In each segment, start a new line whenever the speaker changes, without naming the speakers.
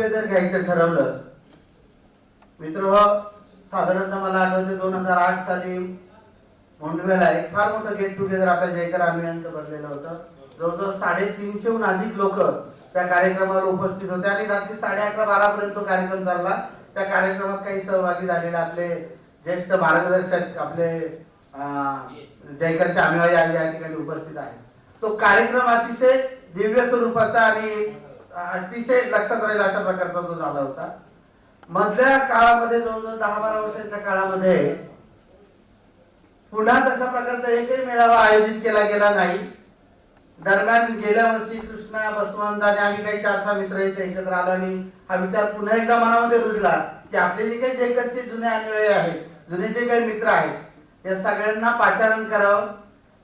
Together घ्यायचं ठरवलं मित्र, साधारणतः मला आठवते 2008 साली मुंडवेला एक फार मोठं गेट टुगेदर आपल्या जयकर आंबेडकरांचं बसलेलं होतं. जवळजवळ 350हून अधिक लोक त्या कार्यक्रमाला उपस्थित होते आणि रात्री 11:30-12 पर्यंत तो कार्यक्रम चालला. त्या कार्यक्रमात काही सहभागी झालेले आपले ज्येष्ठ मार्गदर्शक आपले जयकर चांदवाई आज या ठिकाणी उपस्थित आहेत. तो कार्यक्रम अतिशय दिव्य स्वरूपाचा आणि अतिशय लक्षात राहील अशा प्रकारचा तो झाला होता. मधल्या काळामध्ये जवळजवळ 10-12 वर्षांच्या काळामध्ये पुन्हा तशा प्रकारचा एकही मेळावा आयोजित केला गेला नाही. दरम्यान गेल्या वर्षी कृष्णा, बसवंत आणि आम्ही काही 4-6 मित्र इथे एकत्र आलो आणि हा विचार पुन्हा एकदा मनामध्ये रुजला की आपले जे काही जयकरचे जुने अनुयायी आहेत, जुने जे काही मित्र आहेत, या सगळ्यांना पाचारण करावं,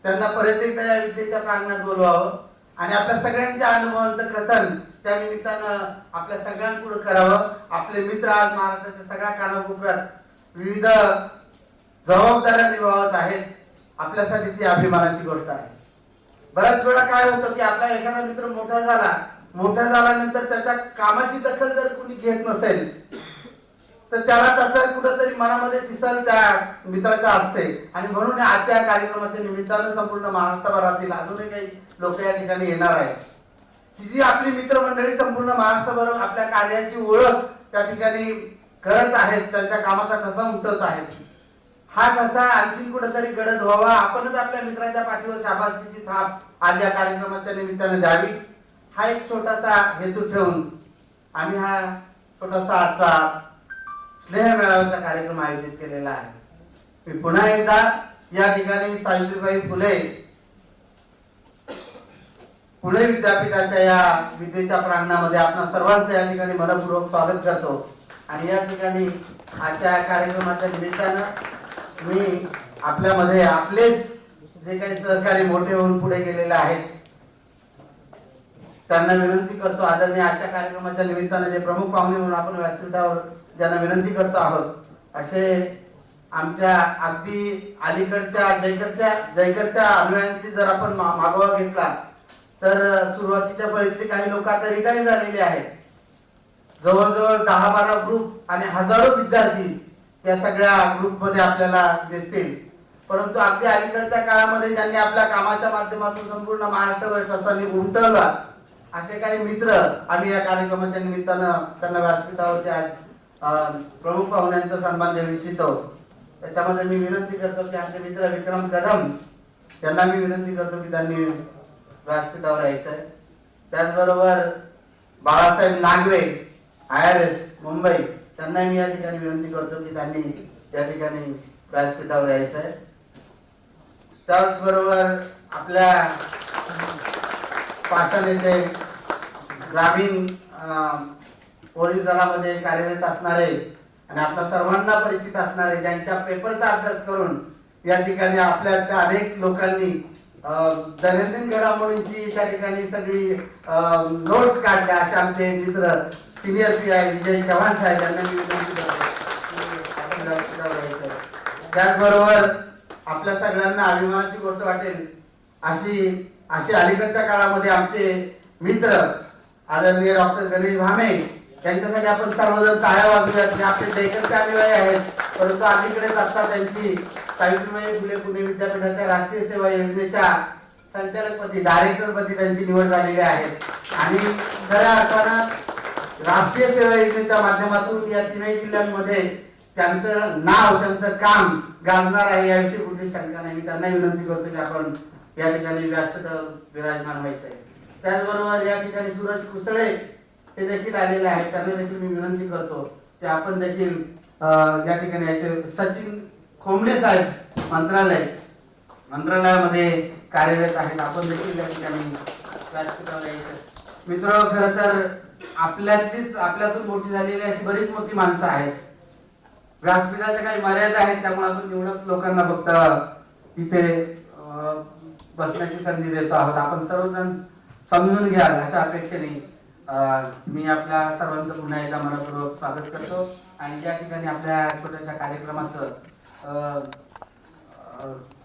त्यांना परत एकदा या विद्येच्या प्रांगणात बोलवावं आणि आपल्या सगळ्यांच्या अनुभवांचं कथन त्या निमित्तानं आपल्या सगळ्यांपुढे करावं. आपले मित्र आज महाराष्ट्राच्या सगळ्या कानाकोपऱ्यात विविध जबाबदाऱ्या निभावत आहेत. आपल्यासाठी ती अभिमानाची गोष्ट आहे. बऱ्याच वेळा काय होतं की आपला एखादा मित्र मोठा झाल्यानंतर त्याच्या कामाची दखल जर कोणी घेत नसेल तर त्याला त्याचा कुठेतरी मनामध्ये दिसल त्या मित्राच्या असते. आणि म्हणून आजच्या कार्यक्रमाच्या निमित्तानं संपूर्ण महाराष्ट्रभरातील अजूनही काही लोक या ठिकाणी येणार आहेत. ही जी आपली मित्रमंडळी संपूर्ण महाराष्ट्रभर आपल्या कार्याची ओळख त्या ठिकाणी करत आहेत, त्यांच्या कामाचा ठसा उमटवत आहेत. हा ठसा आणखी कुठेतरी गडद व्हावा, आपणच आपल्या मित्राच्या पाठीवर शाबासकीची थाप आज या कार्यक्रमाच्या निमित्तानं द्यावी, हा एक छोटासा हेतू ठेवून आम्ही हा छोटासा आजचा स्नेह मेळाव्याचा कार्यक्रम आयोजित केलेला आहे. मी पुन्हा एकदा या ठिकाणी सावित्रीबाई फुले पुणे विद्यापीठाच्या या विद्येच्या प्रांगणामध्ये आपणा सर्वांचं या ठिकाणी मनपूर्वक स्वागत करतो. आणि या ठिकाणी आजच्या कार्यक्रमाच्या निमित्तानं मी आपल्यामध्ये आपलेच जे काही सहकारी मोठे होऊन पुढे गेलेले आहेत त्यांना विनंती करतो, आदरणीय आजच्या कार्यक्रमाच्या निमित्तानं जे प्रमुख पाहुणे म्हणून आपण व्यासपीठावर ज्यांना विनंती करतो आहोत, असे आमच्या अगदी अलीकडच्या जयकरच्या अनुयायांची जर आपण मागोवा घेतला तर सुरुवातीच्या फळीतले काही लोक आता रिटायर झालेले आहेत. जवळजवळ 10-12 ग्रुप आणि हजारो विद्यार्थी या सगळ्या ग्रुपमध्ये आपल्याला दिसतील. परंतु अगदी अलीकडच्या काळामध्ये ज्यांनी आपल्या कामाच्या माध्यमातून संपूर्ण महाराष्ट्रभर ठसांनी उमटवला असे काही मित्र आम्ही या कार्यक्रमाच्या निमित्तानं त्यांना व्यासपीठावरती आज प्रमुख पाहुण्यांचा सन्मान देऊ इच्छितो. त्याच्यामध्ये मी विनंती करतो की आमचे मित्र विक्रम कदम यांना मी विनंती करतो की त्यांनी व्यासपीठावर यायचं आहे. त्याचबरोबर बाळासाहेब नागवे IRS मुंबई त्यांना मी या ठिकाणी विनंती करतो की त्यांनी या ठिकाणी व्यासपीठावर यायचं आहे. त्याचबरोबर आपल्या पाषाण येथे ग्रामीण पोलीस दलामध्ये कार्यरत असणारे आणि आपल्या सर्वांना परिचित असणारे, ज्यांच्या पेपरचा अभ्यास करून या ठिकाणी आपल्यातल्या अनेक लोकांनी दैनंदिन घडामोडींची त्या ठिकाणी सगळी नोट्स काढल्या असे आमचे मित्र सिनियर PI विजय चव्हाण साहेब यांना मी विनंती करतो. त्याचबरोबर आपल्या सगळ्यांना अभिमानाची गोष्ट वाटेल अशी अलीकडच्या काळामध्ये आमचे मित्र आदरणीय डॉक्टर गणेश भामे यांच्यासाठी आपण सर्वजण टाळ्या वाजवूयात. जे आपले जयकरचे अनुयायी आहेत, परंतु अलीकडेच आता त्यांची सावित्रीबाई फुले पुणे विद्यापीठाच्या राष्ट्रीय सेवा योजनेच्या संचालकपदी डायरेक्टरपदी त्यांची निवड झालेली आहे. आणि खऱ्या अर्थानं राष्ट्रीय सेवा योजनेच्या माध्यमातून या 3 जिल्ह्यांमध्ये त्यांचं नाव, त्यांचं काम गाजणार आहे याविषयी कुठली शंका नाही. मी त्यांना विनंती करतो की आपण या ठिकाणी व्यासपीठावर विराजमान व्हायचं आहे. त्याचबरोबर या ठिकाणी सूरज कुसळे हे देखील आलेले आहेत, त्यांना देखील मी विनंती करतो की आपण देखील या ठिकाणी याचे सचिन खोमणे साहेब मंत्रालयामध्ये कार्यरत आहेत, आपण देखील या ठिकाणी व्यासपीठावर यायचं. मित्र, खरं तर आपल्यातून मोठी झालेली अशी बरीच मोठी माणसं आहेत. व्यासपीठाच्या काही मर्यादा आहेत, त्यामुळे आपण निवडक लोकांना फक्त इथे बसण्याची संधी देतो आहोत. आपण सर्वजण समजून घ्याल अशा अपेक्षेने मी आपल्या सर्वांचं पुन्हा एकदा मनपूर्वक स्वागत करतो. आणि या ठिकाणी आपल्या छोट्याशा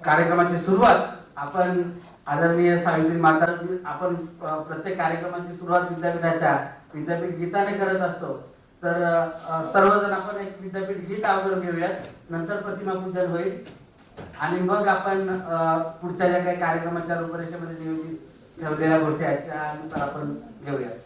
कार्यक्रमाची सुरुवात आपण आदरणीय सावित्री माता, आपण प्रत्येक कार्यक्रमाची सुरुवात विद्यापीठाच्या विद्यापीठ गीताने करत असतो. तर सर्वजण आपण एक विद्यापीठ गीत अगोदर घेऊयात, नंतर प्रतिमा पूजन होईल आणि मग आपण पुढच्या ज्या काही कार्यक्रमाच्या रूपरेषेमध्ये नियोजित ठेवलेल्या गोष्टी आहेत त्यानुसार आपण घेऊयात.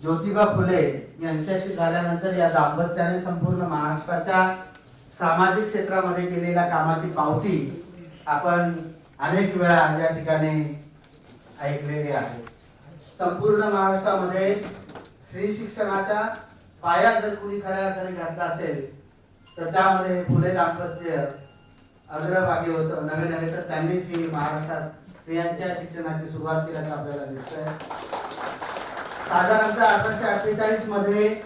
ज्योतिबा फुले यांच्याशी झाल्यानंतर या दाम्पत्याने संपूर्ण महाराष्ट्राच्या सामाजिक क्षेत्रामध्ये केलेल्या कामाची पावती आपण अनेक वेळा या ठिकाणी ऐकलेली आहे. संपूर्ण महाराष्ट्रामध्ये स्त्री शिक्षणाच्या पाया जर कुणी खऱ्या अर्थाने घातला असेल तर त्यामध्ये फुले दाम्पत्य अग्रभागी होतं. नवे नवे तर त्यांनीच ही महाराष्ट्रात स्त्रियांच्या शिक्षणाची सुरुवात केल्याचं आपल्याला दिसतंय. साधारणतः 1848 मध्ये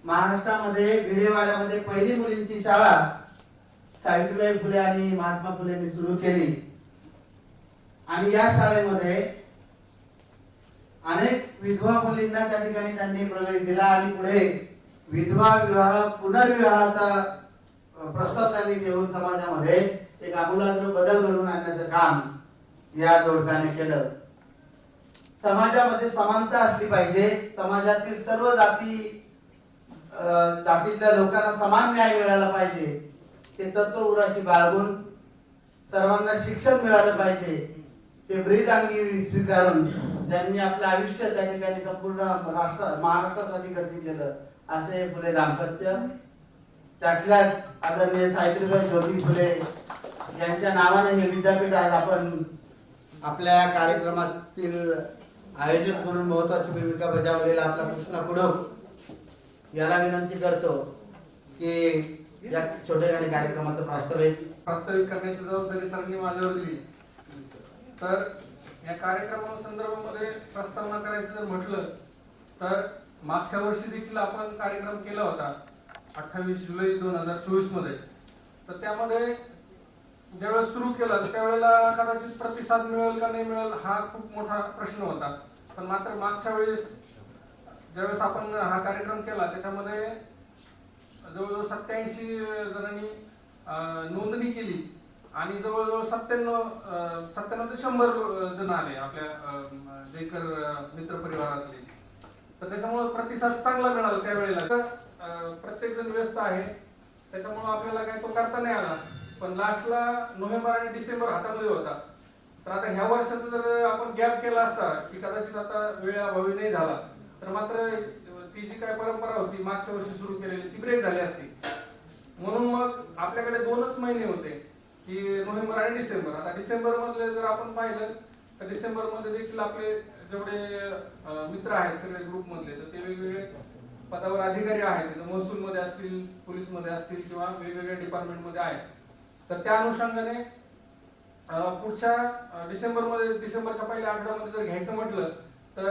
महाराष्ट्रामध्ये भिडेवाड्यामध्ये पहिली मुलींची शाळा सावित्रीबाई फुले आणि महात्मा फुलेंनी सुरू केली आणि या शाळेमध्ये अनेक विधवा मुलींना त्या ठिकाणी त्यांनी प्रवेश दिला आणि पुढे विधवा विवाह पुनर्विवाहाचा प्रस्ताव त्यांनी घेऊन समाजामध्ये एक आमूलाग्र बदल घडवून आणण्याचं काम या जोडप्याने केलं. समाजामध्ये समानता असली पाहिजे, समाजातील सर्व जातीतल्या लोकांना समान न्याय मिळाला पाहिजे, ते तत्व उराशी बाळगून सर्वांना शिक्षण मिळालं पाहिजे, ते ब्रीदांगी स्वीकारून त्यांनी आपलं आयुष्य त्या ठिकाणी संपूर्ण महाराष्ट्रासाठी खर्च केलं. असे फुले दाम्पत्य. त्यातल्याच आदरणीय सावित्रीबाई ज्योती फुले यांच्या नावाने हे विद्यापीठ आज आपण आपल्या कार्यक्रमातील आयोजक म्हणून महत्वाची भूमिका बजावलेला आपला कृष्णा कुडक याला विनंती करतो की या छोट्याखानी कार्यक्रमाचं
प्रास्ताविक करण्याची जबाबदारी सरांनी माझ्यावर दिली. तर या कार्यक्रमासंदर्भामध्ये प्रस्तावना करायचं जर म्हटलं तर मागच्या वर्षी देखील आपण कार्यक्रम केला होता 28 जुलै 2024 मध्ये. तर त्यामध्ये ज्यावेळेस सुरू केला त्यावेळेला कदाचित प्रतिसाद मिळेल का नाही मिळेल हा खूप मोठा प्रश्न होता. पण मात्र मागच्या वेळेस ज्यावेळेस आपण हा कार्यक्रम केला त्याच्यामध्ये जवळजवळ 87 जणांनी नोंदणी केली आणि जवळजवळ 97 ते 100 जण आले आपल्या जेकर मित्र परिवारातले. तर त्याच्यामुळे प्रतिसाद चांगला मिळाला त्यावेळेला. प्रत्येक जण व्यस्त आहे त्याच्यामुळे आपल्याला काही तो करता नाही आला. पण लास्टला नोव्हेंबर आणि डिसेंबर हातामध्ये होता. तर आता ह्या वर्षाचा जर आपण गॅप केला असता की कदाचित आता वेळाभावी नाही झाला तर मात्र ती जी काय परंपरा होती मागच्या वर्षी सुरू केलेली ती ब्रेक झाली असती. म्हणून मग आपल्याकडे 2च महिने होते की नोव्हेंबर आणि डिसेंबर. आता डिसेंबर मधले जर आपण पाहिलं तर डिसेंबर मध्ये देखील आपले जेवढे मित्र आहेत सगळे ग्रुप मधले तर ते वेगवेगळे पदावर अधिकारी आहेत. महसूल मध्ये असतील, पोलीस मध्ये असतील किंवा वेगवेगळ्या डिपार्टमेंट मध्ये आहेत. तर त्या अनुषंगाने पुढच्या डिसेंबरच्या पहिल्या आठवड्यामध्ये जर घ्यायचं म्हटलं तर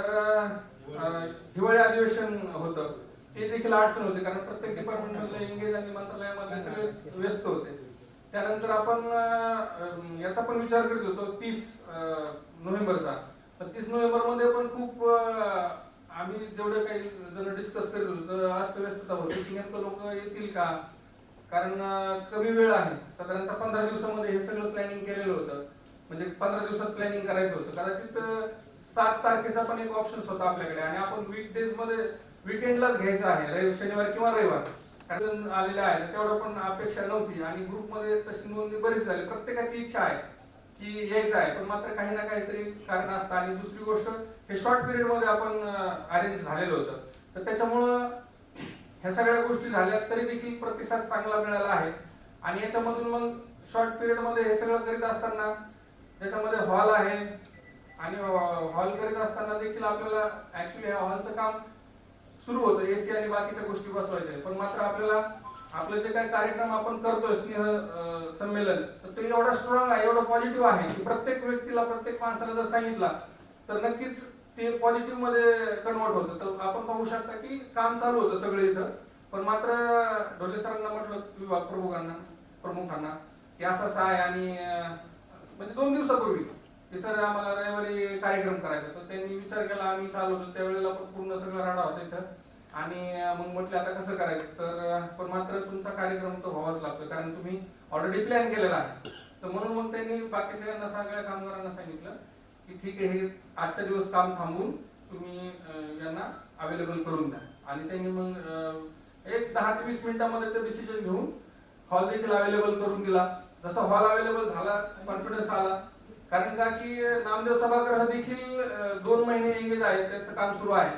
हिवाळी अधिवेशन होतं. ते देखील अडचण होते कारण प्रत्येक डिपार्टमेंट मधले एंगेज आणि मंत्रालयामधले सगळे व्यस्त होते. त्यानंतर आपण याचा पण विचार करत होतो 30 नोव्हेंबरचा. तर 30 नोव्हेंबर मध्ये पण खूप आम्ही जेवढे काही जण डिस्कस करत होतो तर अस्तव्यस्तता होती की नेमकं लोक येतील का, कारण कमी वेळ आहे. साधारणतः 15 दिवसामध्ये हे सगळं प्लॅनिंग केलेलं होतं. म्हणजे 15 दिवसात प्लॅनिंग करायचं होतं. कदाचित 7 तारखेचा पण एक ऑप्शन होता आपल्याकडे आणि आपण वीकडेज मध्ये वीकेंडलाच घ्यायचं आहे, शनिवार किंवा रविवार. कारण आलेले आहे तेवढं पण अपेक्षा नव्हती आणि ग्रुपमध्ये तशी नोंदणी बरीच झाली. प्रत्येकाची इच्छा आहे की यायचं आहे पण मात्र काही ना काहीतरी कारण असतं. आणि दुसरी गोष्ट हे शॉर्ट पिरियड मध्ये आपण अरेंज झालेलं होतं. तर त्याच्यामुळं ह्या सगळ्या गोष्टी झाल्या तरी देखील प्रतिसाद चांगला मिळाला आहे. आणि याच्यामधून मग शॉर्ट पिरियड मध्ये हे सगळं करीत असताना त्याच्यामध्ये हॉल आहे आणि हॉल करीत असताना देखील आपल्याला ऍक्च्युली ह्या हॉलचं काम सुरू होतं, एसी आणि बाकीच्या गोष्टी बसवायच्या. पण मात्र आपल्याला आपलं जे काही कार्यक्रम आपण करतोय स्नेह संमेलन तर ते एवढा स्ट्रॉंग आहे, एवढं पॉझिटिव्ह आहे की प्रत्येक व्यक्तीला प्रत्येक माणसाला जर सांगितला तर नक्कीच ते पॉझिटिव्ह मध्ये कन्वर्ट होतं. तर आपण पाहू शकता की काम चालू होतं सगळे इथं. पण मात्र ढोले सरांना म्हटलं विभाग प्रमुखांना की असं आहे आणि म्हणजे 2 दिवसापूर्वी की सर आम्हाला रविवारी कार्यक्रम करायचा. तर त्यांनी विचार केला, आम्ही इथं आलो होतो त्यावेळेला पूर्ण सगळं राडा होता इथं. आणि मग म्हटलं आता कसं करायचं. तर पण मात्र तुमचा कार्यक्रम तो व्हावाच लागतो कारण तुम्ही ऑलरेडी प्लॅन केलेला आहे. तर म्हणून मग त्यांनी बाकीच्या सगळ्या कामगारांना सांगितलं की ठीक आहे हे आजच्या दिवस काम थांबवून तुम्ही यांना अवेलेबल करून द्या. आणि त्यांनी मग एक 10 ते 20 मिनिटांमध्ये ते डिसिजन घेऊन हॉल देखील अवेलेबल करून दिला. जसा हॉल अवेलेबल झाला कॉन्फिडन्स आला. कारण का की नामदेव सभागृह देखील 2 महिने एंगेज आहे, त्याचं काम सुरू आहे.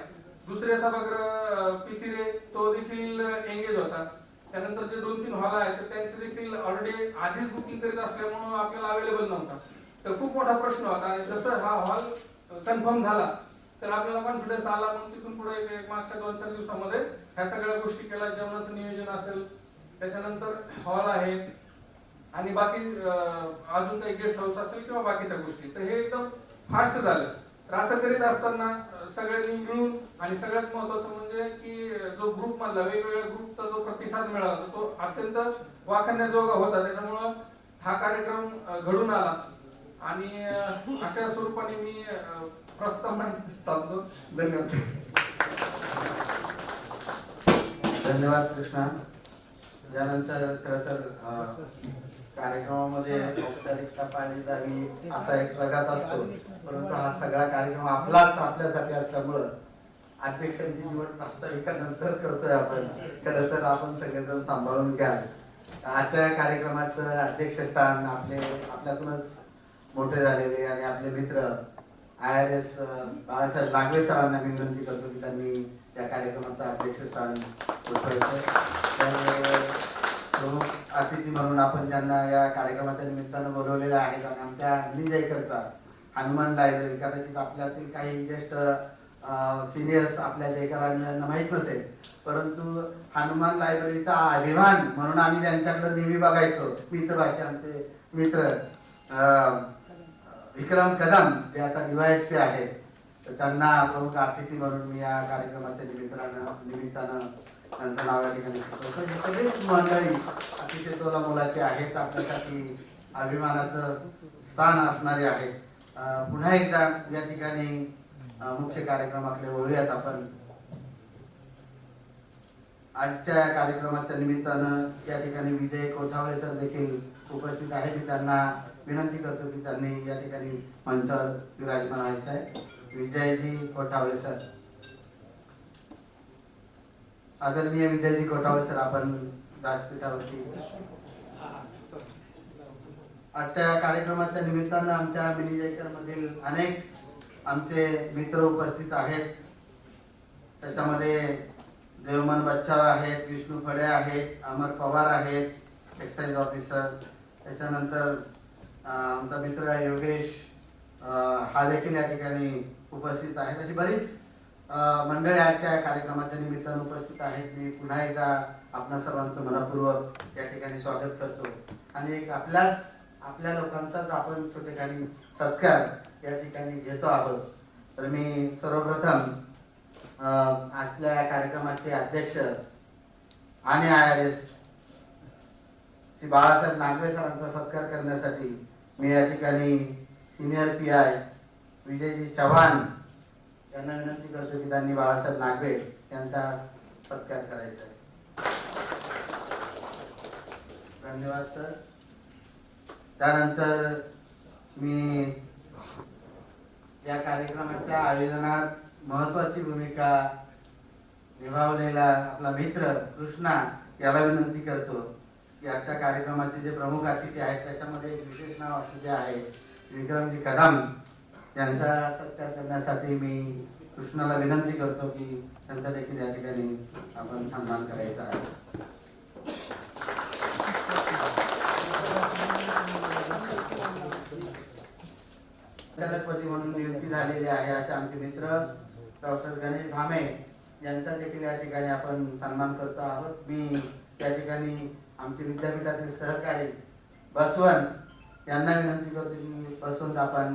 दुसरे सभागृह पिसिरे तो देखील एंगेज होता. त्यानंतर जे 2-3 हॉल आहेत तर त्यांचे देखील ऑलरेडी आधीच बुकिंग करीत असल्यामुळे आपल्याला अवेलेबल नव्हता. तर खूप मोठा प्रश्न होता. आणि जसं हा हॉल कन्फर्म झाला तर आपल्याला कॉन्फिडन्स आला. मग तिथून पुढे मागच्या 2-4 दिवसामध्ये ह्या सगळ्या गोष्टी केल्या. जेवणाचं नियोजन असेल, त्याच्यानंतर हॉल आहे आणि बाकी अजून काही गेस्ट हाऊस असेल किंवा बाकीच्या गोष्टी. तर हे एकदम फास्ट झालं. तर असं करीत असताना सगळ्यांनी मिळून आणि सगळ्यात महत्वाचं म्हणजे की जो ग्रुप मधला वेगवेगळ्या ग्रुपचा जो प्रतिसाद मिळाला तो अत्यंत वाखाणण्याजोगा होता. त्याच्यामुळं हा कार्यक्रम घडून आला. आणि अशा स्वरूपाने मी प्रस्तावना स्थापतो. धन्यवाद.
धन्यवाद कृष्णा. यानंतर खरं तर कार्यक्रमामध्ये औपचारिकता पाळली जावी असा एक प्रघात असतो. परंतु हा सगळा कार्यक्रम आपल्यासाठी असल्यामुळं अध्यक्षांची निवड प्रास्ताविकानंतर करतोय आपण. खरं तर आपण सगळेजण सांभाळून घ्याल. आजच्या कार्यक्रमाचं अध्यक्षस्थान आपल्यातूनच मोठे झालेले आणि आपले मित्र IRS बाळासाहेब लागवे सरांना मी विनंती करतो की त्यांनी या कार्यक्रमाचं अध्यक्षस्थान बसवायचं. प्रमुख अतिथी म्हणून आपण ज्यांना या कार्यक्रमाच्या निमित्तानं बोलवलेलं आहेत आणि आमच्या मिनी जयकरचा हनुमान लायब्ररी, कदाचित आपल्यातील काही ज्येष्ठ सिनियर्स आपल्या लेकरांना माहीत नसेल, परंतु हनुमान लायब्ररीचा अभिमान म्हणून आम्ही ज्यांच्याकडे नेहमी बघायचो, मित्रभाषी आमचे मित्र विक्रम कदम जे आता DYSP आहेत, तर त्यांना प्रमुख अतिथी म्हणून मी या कार्यक्रमाच्या निमित्तानं त्यांचं नाव या ठिकाणी सुचवतो. ही सगळीच मंडळी अतिशय तोला मोलाची आहेत, आपल्यासाठी अभिमानाचं स्थान असणारे आहेत. पुन्हा एकदा या ठिकाणी मुख्य कार्यक्रमाकडे वळूयात आपण. आजच्या कार्यक्रमाच्या निमित्तानं या ठिकाणी विजय कोठावळे सर देखील उपस्थित आहेत. मी त्यांना विनंती करतो की त्यांनी या ठिकाणी मंचावर विराजमान व्हायचं आहे. विजयजी कोठावळे सर, आदरणीय विजयजी कोठावळे सर, आपण व्यासपीठावरती. आजच्या कार्यक्रमाच्या निमित्तानं आमच्या मिनी जयकर मधील अनेक आमचे मित्र उपस्थित आहेत. त्याच्यामध्ये देवमन बच्चाव आहेत, विष्णू फडे आहेत, अमर पवार आहेत, एक्साइज ऑफिसर. त्याच्यानंतर आमचा मित्र योगेश हा देखील या ठिकाणी उपस्थित आहेत. अशी बरीच मंडळी आजच्या कार्यक्रमाच्या निमित्तानं उपस्थित आहेत. मी पुन्हा एकदा आपणा सर्वांचं मनपूर्वक या ठिकाणी स्वागत करतो आणि एक आपल्या लोकांचाच आपण छोटेखानी सत्कार या ठिकाणी घेतो आहोत. तर मी सर्वप्रथम आपल्या कार्यक्रमाचे अध्यक्ष आणि IRS श्री बाळासाहेब नागवे सरांचा सत्कार करण्यासाठी मी या ठिकाणी सिनियर PI विजयजी चव्हाण यांना विनंती करतो की त्यांनी बाळासाहेब नागवे यांचा सत्कार करायचा आहे. धन्यवाद सर. त्यानंतर मी या कार्यक्रमाच्या आयोजनात महत्त्वाची भूमिका निभावलेला आपला मित्र कृष्णा याला विनंती करतो की आजच्या कार्यक्रमाचे जे प्रमुख अतिथी आहेत त्याच्यामध्ये एक विशेष नाव असं जे आहे विक्रमजी कदम यांचा सत्कार करण्यासाठी मी कृष्णाला विनंती करतो की त्यांचा देखील या ठिकाणी आपण सन्मान करायचा आहे. संचालकपदी म्हणून नियुक्ती झालेली आहे असे आमचे मित्र डॉक्टर गणेश भामे यांचा देखील या ठिकाणी आपण सन्मान करतो आहोत. मी त्या ठिकाणी आमचे विद्यापीठातील सहकारी बसवंत यांना विनंती करतो की बसवंत आपण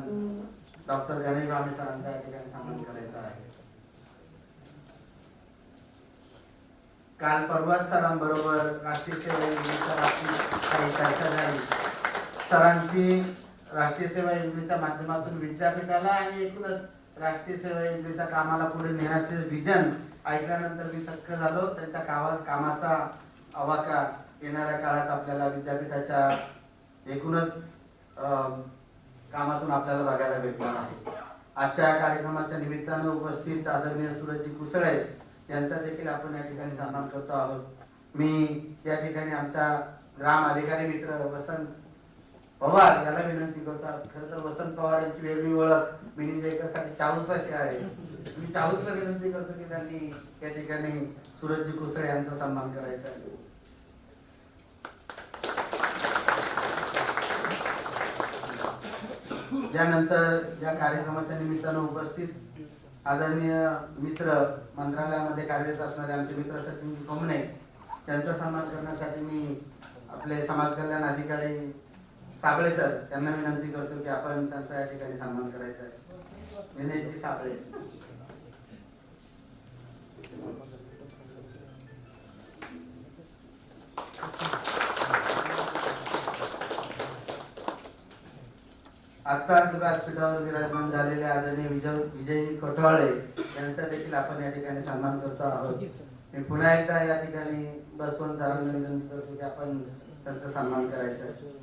डॉक्टर गणेश भामे सरांचा या ठिकाणी सन्मान करायचा आहे. काल परवाच सरांबरोबर राष्ट्रीय सेवा योजनेच्या काही चर्चा झाली. सरांची राष्ट्रीय सेवा योजनेच्या माध्यमातून विद्यापीठाला आणि एकूणच राष्ट्रीय सेवा योजनेच्या कामाला पुढे नेण्याचे विजन ऐकल्यानंतर मी थक्क झालो. त्यांच्या कामाचा आवाका येणाऱ्या काळात आपल्याला विद्यापीठाच्या एकूणच कामातून आपल्याला बघायला भेटणार आहे. आजच्या कार्यक्रमाच्या निमित्तानं उपस्थित आदरणीय सूरजजी कुसळे यांचा देखील आपण या ठिकाणी सन्मान करतो आहोत. मी या ठिकाणी आमचा ग्राम अधिकारी मित्र वसंत पवार याला विनंती करतो. खरं तर वसंत पवार यांची वेगळी ओळख मिनी जयकरसाठी चाऊस अशी आहे. मी चाऊसला विनंती करतो की त्यांनी या ठिकाणी सूरजजी कुसळे यांचा सन्मान करायचा आहे. यानंतर या कार्यक्रमाच्या निमित्तानं उपस्थित आदरणीय मित्र मंत्रालयामध्ये कार्यरत असणारे आमचे मित्र सचिनजी कोमणे त्यांचा सन्मान करण्यासाठी मी आपले समाज कल्याण अधिकारी साबळे सर यांना विनंती करतो की आपण त्यांचा या ठिकाणी सन्मान करायचा आहे. दिनेशजी साबळे. आत्ताच व्यासपीठावर विराजमान झालेले आदरणीय विजयजी कोठावळे यांचा देखील आपण या ठिकाणी सन्मान करतो आहोत. मी पुन्हा एकदा या ठिकाणी बसवंत सरांना विनंती करतो की आपण त्यांचा सन्मान करायचा आहे.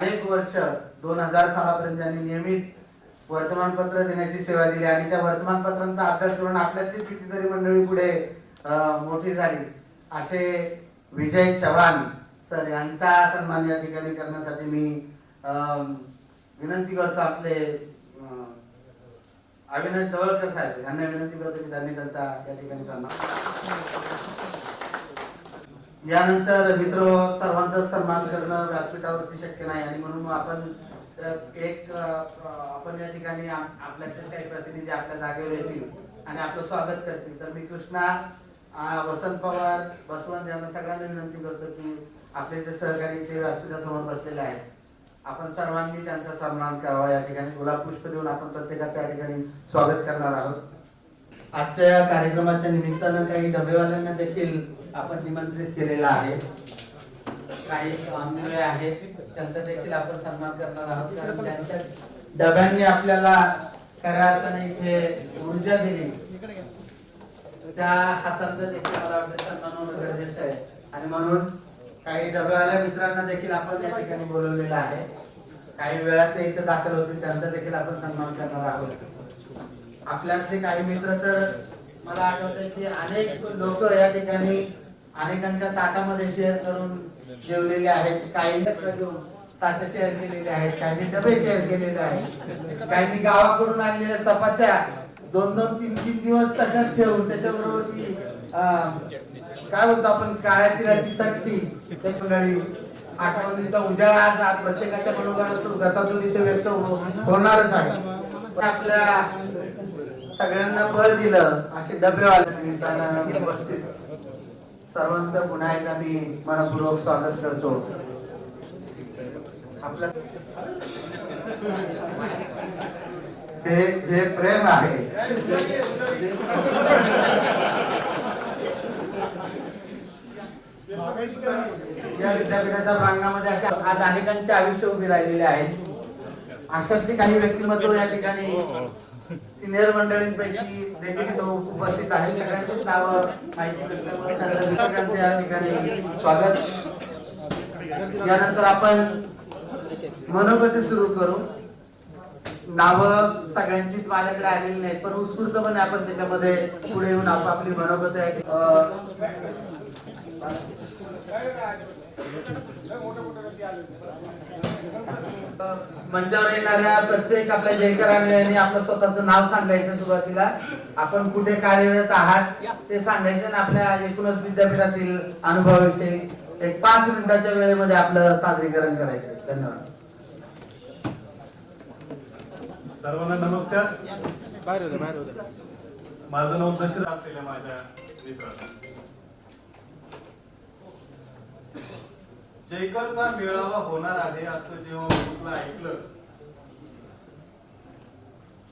अनेक वर्ष 2000 सालापर्यंत त्यांनी नियमित वर्तमानपत्र देण्याची सेवा दिली आणि त्या वर्तमानपत्रांचा अभ्यास करून आपल्यातलीच कितीतरी मंडळी पुढे मोठी झाली. असे विजय चव्हाण सर यांचा सन्मान या ठिकाणी करण्यासाठी मी विनंती करतो आपले अविनाश जवळकर साहेब यांना विनंती करतो की त्यांनी त्यांचा या ठिकाणी सन्मान. यानंतर मित्र सर्वांचा सन्मान करणं व्यासपीठावरती शक्य नाही आणि म्हणून आपण आपण या ठिकाणी आपल्यातील काही प्रतिनिधी आपल्या जागेवर येतील आणि आपलं स्वागत करतील. तर मी कृष्णा, वसंत पवार, बसवंत यांना सगळ्यांना विनंती करतो की आपले जे सहकारी ते व्यासपीठासमोर बसलेले आहेत, आपण सर्वांनी त्यांचा सन्मान करावा. या ठिकाणी गुलाब पुष्प देऊन आपण प्रत्येकाचं या ठिकाणी स्वागत करणार आहोत. आजच्या या कार्यक्रमाच्या निमित्तानं काही डबेवाल्यांना देखील आपण निमंत्रित केलेलं आहे. काही ऑनवे आहेत, त्यांचा देखील आपण सन्मान करणार आहोत, कारण त्यांच्या डब्यांनी आपल्याला खऱ्या अर्थाने इथे ऊर्जा दिली. त्या हातांचा देखील मला वाटतं सन्मान होणं गरजेचं आहे आणि म्हणून काही डब्यावाल्या मित्रांना देखील आपण या ठिकाणी बोलवलेलं आहे. काही वेळात ते इथे दाखल होतील, त्यांचा देखील आपण सन्मान करणार आहोत. आपल्यातले काही मित्र तर मला आठवतंय की अनेक लोक या ठिकाणी अनेकांच्या ताटामध्ये शेअर करून जेवलेले आहेत. काही ताट शेअर केलेले आहेत, काही डबे शेअर केलेले आहेत, काही गावाकडून आणलेल्या चपात्या 2-2, 3-3 दिवस तशाच ठेवून त्याच्याबरोबर ती काय बोलतो आपण काळ्या तिळाची चटणी त्या मंडळी आठवणीचा उजाळा आज प्रत्येकाच्या मनोगतातून गतातून इथे व्यक्त होणारच आहे. आपल्या सगळ्यांना बळ दिलं असे डबेवाले उपस्थित सर्वांचं पुन्हा एकदा मी मनपूर्वक स्वागत करतो. आपलं हे प्रेम आहे. या विद्यापीठाच्या प्रांगणामध्ये अशा आज अनेकांचे आयुष्य उभे राहिलेले आहेत. अशातली काही व्यक्तिमत्व या ठिकाणी सिनियर मंडळींपैकी देखील उपस्थित आहेत. सगळ्यांचीच नावं माहिती नसल्यामुळे सगळ्यांचे या ठिकाणी स्वागत. यानंतर आपण मनोगती सुरू करू. नावं सगळ्यांचीच माझ्याकडे आलेली नाहीत, पण उत्स्फूर्तपणे आपण त्याच्यामध्ये पुढे येऊन आपापली मनोगत मंचावर येणाऱ्या प्रत्येक आपल्या जयकरांनी आपलं स्वतःचं नाव सांगायचं. सुरुवातीला आपण कुठे कार्यरत आहात ते सांगायचं आणि आपल्या एकूणच विद्यापीठातील अनुभवाविषयी एक 5 मिनिटाच्या वेळेमध्ये आपलं सादरीकरण करायचं. धन्यवाद.
सर्वांना नमस्कार. माझं नाव दशरथ असलेल्या माझ्या मित्रांनो, जयकरचा मेळावा होणार आहे असं जेव्हा ग्रुपला ऐकलं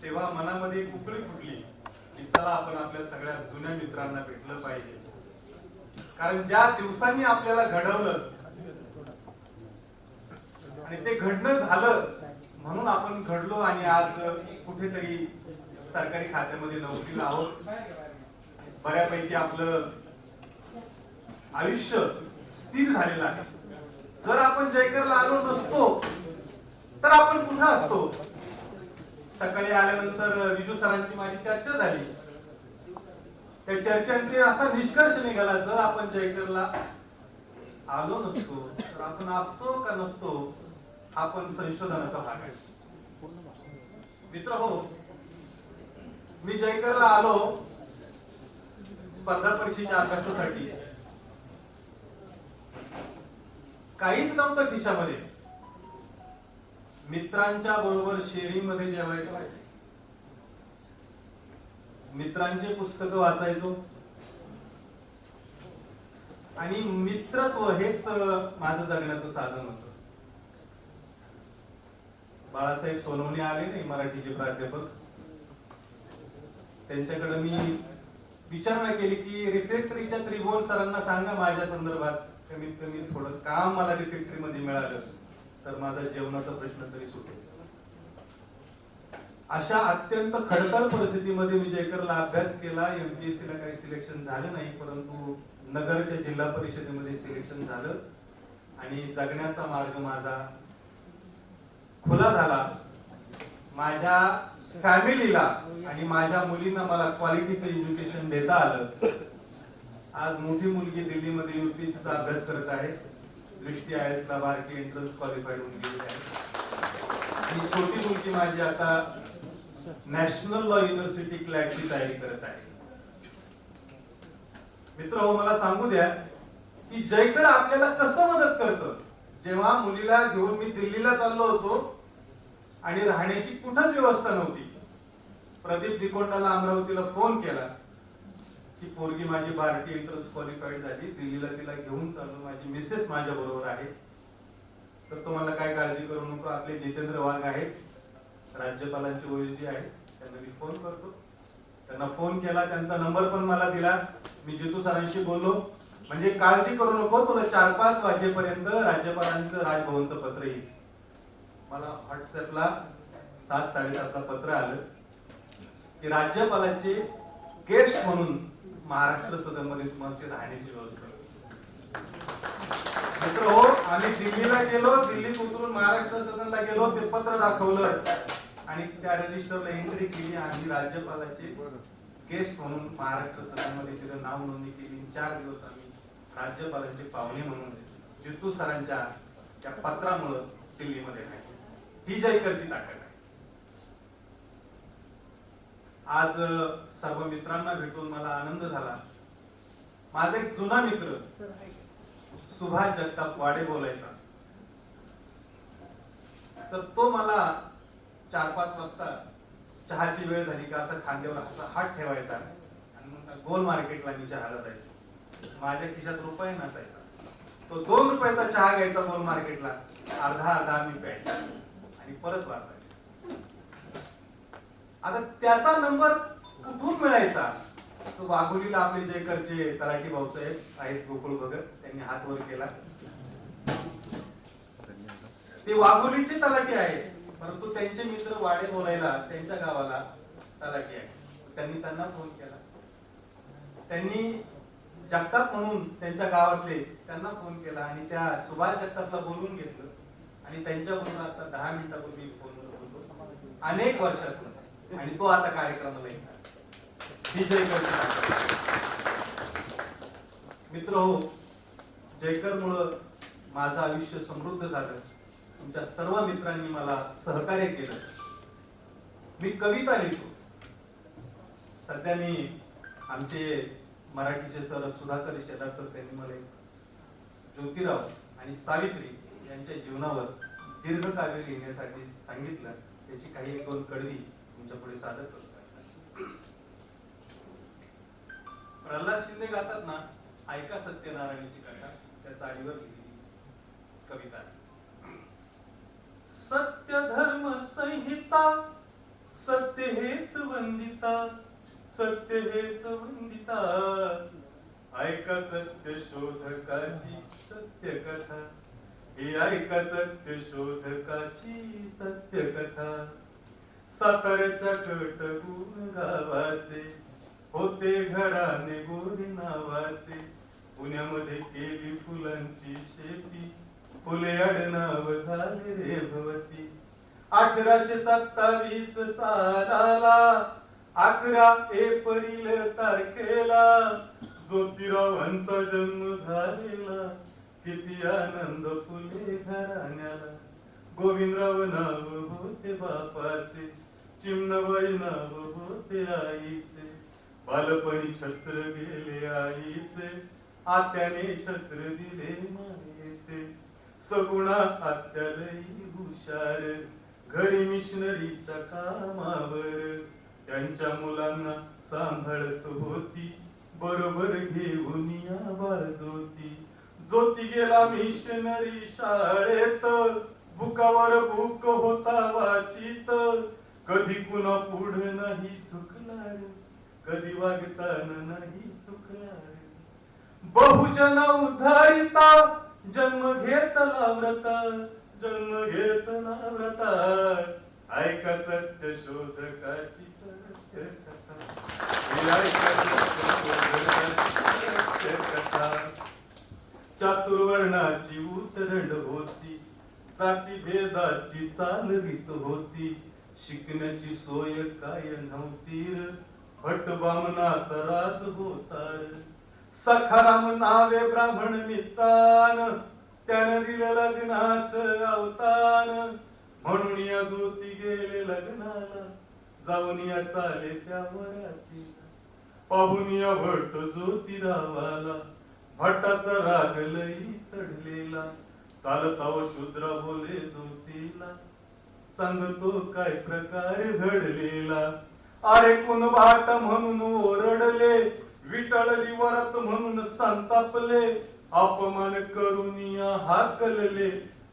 तेव्हा मनामध्ये एक उकळी फुटली की चला आपण आपल्या सगळ्या जुन्या मित्रांना भेटलं पाहिजे. कारण ज्या दिवसांनी आपल्याला घडवलं आणि ते घडणं झालं म्हणून आपण घडलो आणि आज कुठेतरी सरकारी खात्यामध्ये नोकरीला आहोत. बऱ्यापैकी आपलं आयुष्य स्थिर झालेलं आहे. जर आपण जयकरला आलो नसतो तर आपण कुठे असतो? सकाळी आल्यानंतर विजू सरांची माझी चर्चा झाली. त्या चर्चेने असा निष्कर्ष निघाला, जर आपण जयकरला आलो नसतो तर आपण असतो का नसतो हा पण संशोधनाचा भाग आहे. मित्र हो, मी जयकरला आलो स्पर्धा परीक्षेच्या अभ्यासासाठी. काहीच नव्हतं खिशामध्ये. मित्रांच्या बरोबर शेअरिंग मध्ये जेवायचो, मित्रांचे पुस्तकं वाचायचो आणि मित्रत्व हेच माझं जगण्याचं साधन होतं. बाळासाहेब सोनवणे आले नाही, मराठीचे प्राध्यापक. त्यांच्याकडे मी विचारणा केली की रिफॅक्टरीच्या त्रिभुवन सरांना सांगा माझ्या संदर्भात कमीत कमी थोडं काम मला रिफॅक्टरी मध्ये मिळालं तर माझा जेवणाचा प्रश्न तरी सुटेल. अशा अत्यंत खडतर परिस्थितीमध्ये मी जयकरला अभ्यास केला. एमपीएससी ला काही सिलेक्शन झालं नाही, परंतु नगरच्या जिल्हा परिषदेमध्ये सिलेक्शन झालं आणि जगण्याचा मार्ग माझा खुला झाला. माझ्या फॅमिलीला आणि माझ्या मुलींना मला क्वालिटीचं एज्युकेशन देता आलं. आज मोठी मुलगी दिल्लीमध्ये UPSC चा अभ्यास करत आहे. दृष्टी IAS ला बारकी एंट्रन्स क्वालिफाईड होऊन गेली आहे. आणि छोटी मुलगी माझी आता नॅशनल लॉ युनिव्हर्सिटी क्लॅटची तयारी करत आहे. मित्र हो, मला सांगू द्या, की जयकर आपल्याला कसं मदत करतं. जेव्हा मुलीला घेऊन मी दिल्लीला चाललो होतो आणि राहण्याची कुठंच व्यवस्था नव्हती, प्रदीप दिकोंडाला अमरावतीला फोन केला की पोरगी माझी बार्टी एंट्रन्स क्वालिफाईड झाली, दिल्लीला तिला घेऊन चाललो, माझी मिसेस माझ्या बरोबर आहे, तर तुम्हाला काय काळजी करू नको, आपले जितेंद्र वाघ आहेत, राज्यपालांचे ओएसडी आहेत, त्यांना मी फोन करतो. त्यांना फोन केला, त्यांचा नंबर पण मला दिला. मी जितू सरांशी बोललो, म्हणजे काळजी करू नको, तुला 4-5 वाजेपर्यंत राज्यपालांचं राजभवनचं पत्र येईल. मला व्हॉट्सअपला 7-7:30 पत्र आलं की राज्यपालांचे गेस्ट म्हणून महाराष्ट्र सदनमध्ये तुमची राहण्याची व्यवस्था. मित्र हो, आम्ही दिल्लीला गेलो, दिल्लीत उतरून महाराष्ट्र सदनला गेलो, ते पत्र दाखवलं आणि त्या रजिस्टरला एंट्री केली. आम्ही राज्यपालाचे गेस्ट म्हणून महाराष्ट्र सदनमध्ये तिथं नाव नोंदणी केली. 4 दिवस आम्ही राज्यपालांचे पाहुणे म्हणून जितू सरांच्या त्या पत्रामुळे दिल्लीमध्ये आहे. ही जयकरची ताकद आहे. आज सर्व मित्रांना भेटून मला आनंद झाला. माझा एक जुना मित्र सुभाष जगताप वाडे बोलायचा, तर तो मला 4-5 वाजता चहाची वेळ झाली का असं खांद्यावर असा हात ठेवायचा आणि मग गोल मार्केटला मी चहाला जायचो. माझ्या खिशात रुपये नसायचा, तो 2 रुपयाचा चहा घ्यायचा गोल मार्केटला, अर्धा मी प्यायचा आणि परत वाचायचा. आता त्याचा नंबर कुठून मिळायचा? तो वाघोलीला आपले जयकरचे तलाठी भाऊसाहेब आहेत, गोकुळ भगत, त्यांनी हात वर केला. ते वाघोलीचे तलाठी आहेत, परंतु त्यांचे मित्र वाडे बोलायला त्यांच्या गावाला तलाठी आहे. त्यांनी त्यांना फोन केला, त्यांनी जगताप म्हणून त्यांच्या गावातले त्यांना फोन केला आणि त्या सुभाष जगतापला बोलवून घेतलं आणि त्यांच्याबरोबर आता 10 मिनिटापूर्वी फोनवर बोलतो, अनेक वर्षातून, आणि तो आता कार्यक्रमाला येणार. ही जयकर मित्र हो, जयकरमुळं माझं आयुष्य समृद्ध झालं. तुमच्या सर्व मित्रांनी मला सहकार्य केलं. मी कविता लिहितो. सध्या मी आमचे मराठीचे सर सुधाकर शेलार सर, त्यांनी मला ज्योतिराव आणि सावित्री यांच्या जीवनावर दीर्घकाव्य लिहिण्यासाठी सांगितलं. त्याची काही 1-2 कडवी तुमच्या पुढे सादर करतो. प्रल्हाद शिंदे गातात ना, ऐका सत्यनारायणाची कथा, त्या चालीवर लिहिलेली कविता. सत्य धर्म संहिता, सत्य हेच वंदिता, सत्य हेच वंदिता, ऐका सत्य शोधकाची सत्य कथा, ही ऐका सत्य शोधकाची सत्य कथा. साताऱ्याच्या कटगुण गावाचे होते घराणे गोरी नावाचे, पुण्यामध्ये केली फुलांची शेती, फुले आडनाव झाले रे भवती. 1827 सालाला 11 एप्रिल तारखेला ज्योतिरावांचा जन्म झालेला, किती आनंद फुले घराण्याला. गोविंदराव नाव होते बापाचे, चिमणाबाई नाव होते आईचे, बालपणी छत्र गेले आईचे, आत्याने छत्र दिले मायेचे. सगुणा आत्यालई हुशार, घरी मिशनरीच्या कामावर, त्यांच्या मुलांना सांभाळत होती, बरोबर घेऊन या बाळजोती. ज्योती गेला मिशनरी शाळेत, बुकावर बुक होता वाचित, कधी कुणा पुढे नाही चुकला रे, कधी वागताना नाही चुकला रे. बहुजन उद्धारिता, जन्म घेतला व्रता, जन्म घेतला व्रता, ऐका सत्य शोधकाची सत्य कथा, ऐका सत्य कथा. चातुर्वर्णाची उतरंड होती, जाती भेदाची चालरीत होती, शिकण्याची सोय काय नव्हती, भट बामनाचा राज होता. सखाराम नावे ब्राह्मण मित्रान, त्यानं दिलं लग्नाचं अवतान, म्हणून या ज्योती गेले लग्नाला, जाऊन या चाले त्या वरातीला. पाहून या भट ज्योतिरावाला, भटाचा राग लई चढलेला, चालताव शूद्र बोले ज्योतीला, सांगतो काय प्रकार घडलेला. अरे कोण भाट म्हणून ओरडले, विटाळली वरात म्हणून संतापले, अपमान करून हाकलले,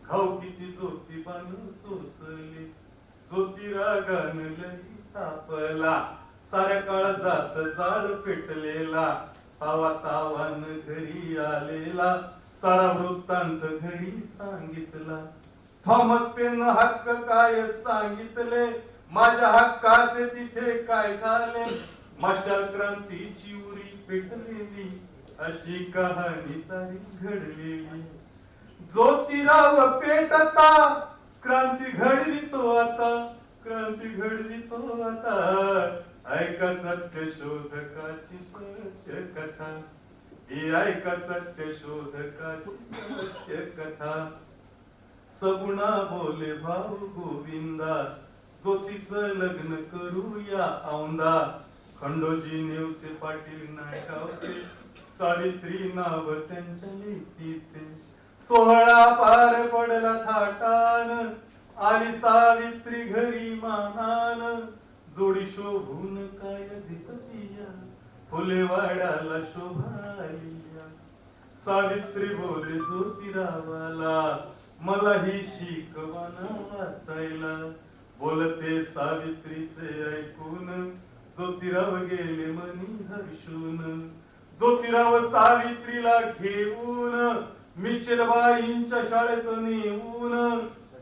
खाऊ किती ज्योतिबान सोसले. ज्योती रागान लई तापला, साऱ्या काळ जात जाळ पेटलेला, तावा तावान घरी आलेला, सारा वृत्तांत घरी सांगितला. थॉमस पेन हक्क काय सांगितले, माझ्या हक्काचे तिथे काय झाले, मशाल क्रांतीची उरी पेटलेली, अशी कहाणी सारी घडलेली. ज्योतिराव पेटता, क्रांती घडली तो आता, क्रांती घडली तो आता. ऐका सत्य शोधकाची सत्य कथा, ही ऐका सत्य शोधकाची सत्य कथा. सगुणा बोले भाऊ गोविंदा, ज्योतीचं लग्न करूया औंदा. खंडोजी नेवसे पाटील नायकावचे, सावित्री नाव त्यांच्या लेकीचे. सोहळा पार पडला थाटान, आली सावित्री घरी मानान. जोडी शोभून काय दिसतीया, फुले वाड्याला शोभालिया. सावित्री बोले ज्योतिरावाला, मला ही शिकवण वाचायला. बोलते सावित्रीचे ऐकून, ज्योतिराव गेले मनी हर्षून. ज्योतिराव सावित्रीला घेऊन, मिचलबाईंच्या शाळेत नेऊन.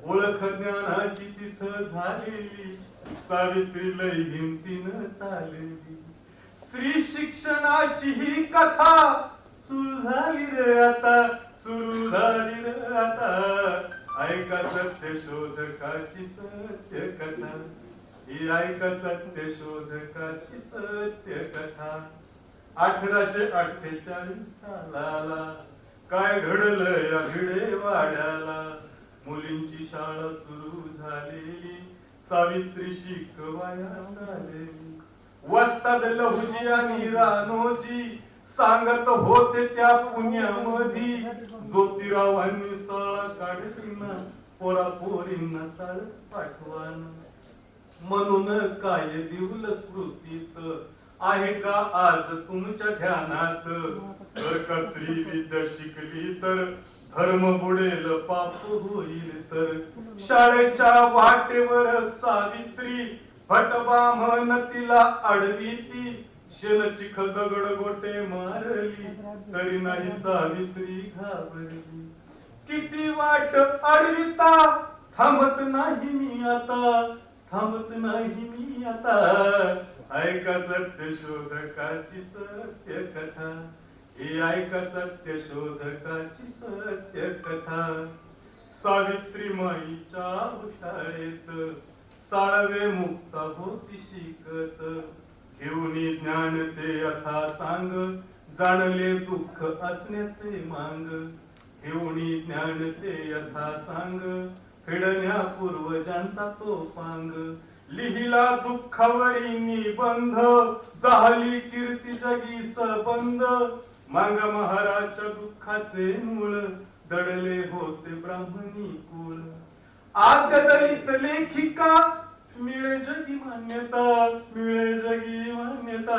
ओळख ज्ञानाची तिथं झालेली, सावित्री लई हिमतीनं चालली. स्त्री शिक्षणाची ही कथा सुरू झाली रे आता, सुरू झाली रे आता. ऐका सत्य शोधकाची सत्य कथा, ही ऐका सत्य शोधकाची सत्य कथा. 1848 सालाला काय घडलं या भिडे वाड्याला. मुलींची शाळा सुरू झालेली, सावित्री शिकवाया झालेली. वस्ताद लहुजी आणि रानोजी सांगत होते त्या पुण्यामध्ये, ज्योतिरावांनी शाळा काढली ना, पोरा पोरींना शाळेत पाठवान. म्हणून काय दिवल स्मृतीत आहे का आज तुमच्या ध्यानात. जर का स्त्री विद्या शिकली तर धर्म बुडेल पाप होईल तर. शाळेच्या वाटेवर सावित्री भटबामन तिला अडवी ती. शेण चिखल दगड गोटे मारली, तरी नाही सावित्री घाबरली. किती वाट अडविता, थांबत नाही मी आता, थांबत नाही मी आता. ऐका सत्य शोधकाची सत्य कथा, ही ऐका सत्य शोधकाची सत्य कथा. सावित्री माईच्या शाळेत साळवे मुक्ता होती शिकत. घेऊनी ज्ञान ते यथा सांग, जाणले दुःख असण्याचे मांग. घेऊनी ज्ञान ते यथा सांग, फेडण्या पूर्वजांचा तो पांग. लिहिला दुःखावरी निबंध, झाली कीर्ती जगी सबंध. मांग महाराजच्या दुःखाचे मूळ, दडले होते ब्राह्मणी कुळ. आद्य दलित लेखिका, मिळे जगी मान्यता, मिळे जगी मान्यता.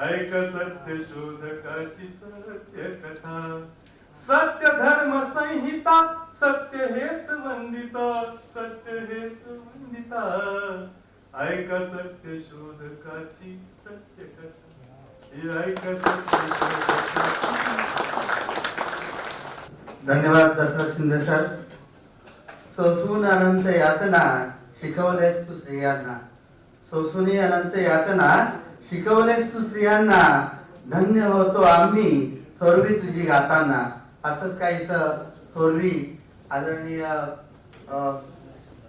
ऐका सत्य शोधकाची सत्य कथा. सत्य धर्म संहिता, सत्य हेच वंदिता, सत्य हेच वंदिता. ऐका सत्य शोधकाची सत्य कथा, ऐका सत्य शोधकाची.
धन्यवाद दशरथ शिंदे सर. सोसून अनंत यातना शिकवलेस तू स्त्रियांना. सोसून अनंत यातना शिकवलेस तू स्त्रियांना. धन्य होतो आम्ही थोरवी तुझी गाताना. असंच काहीच थोरवी आदरणीय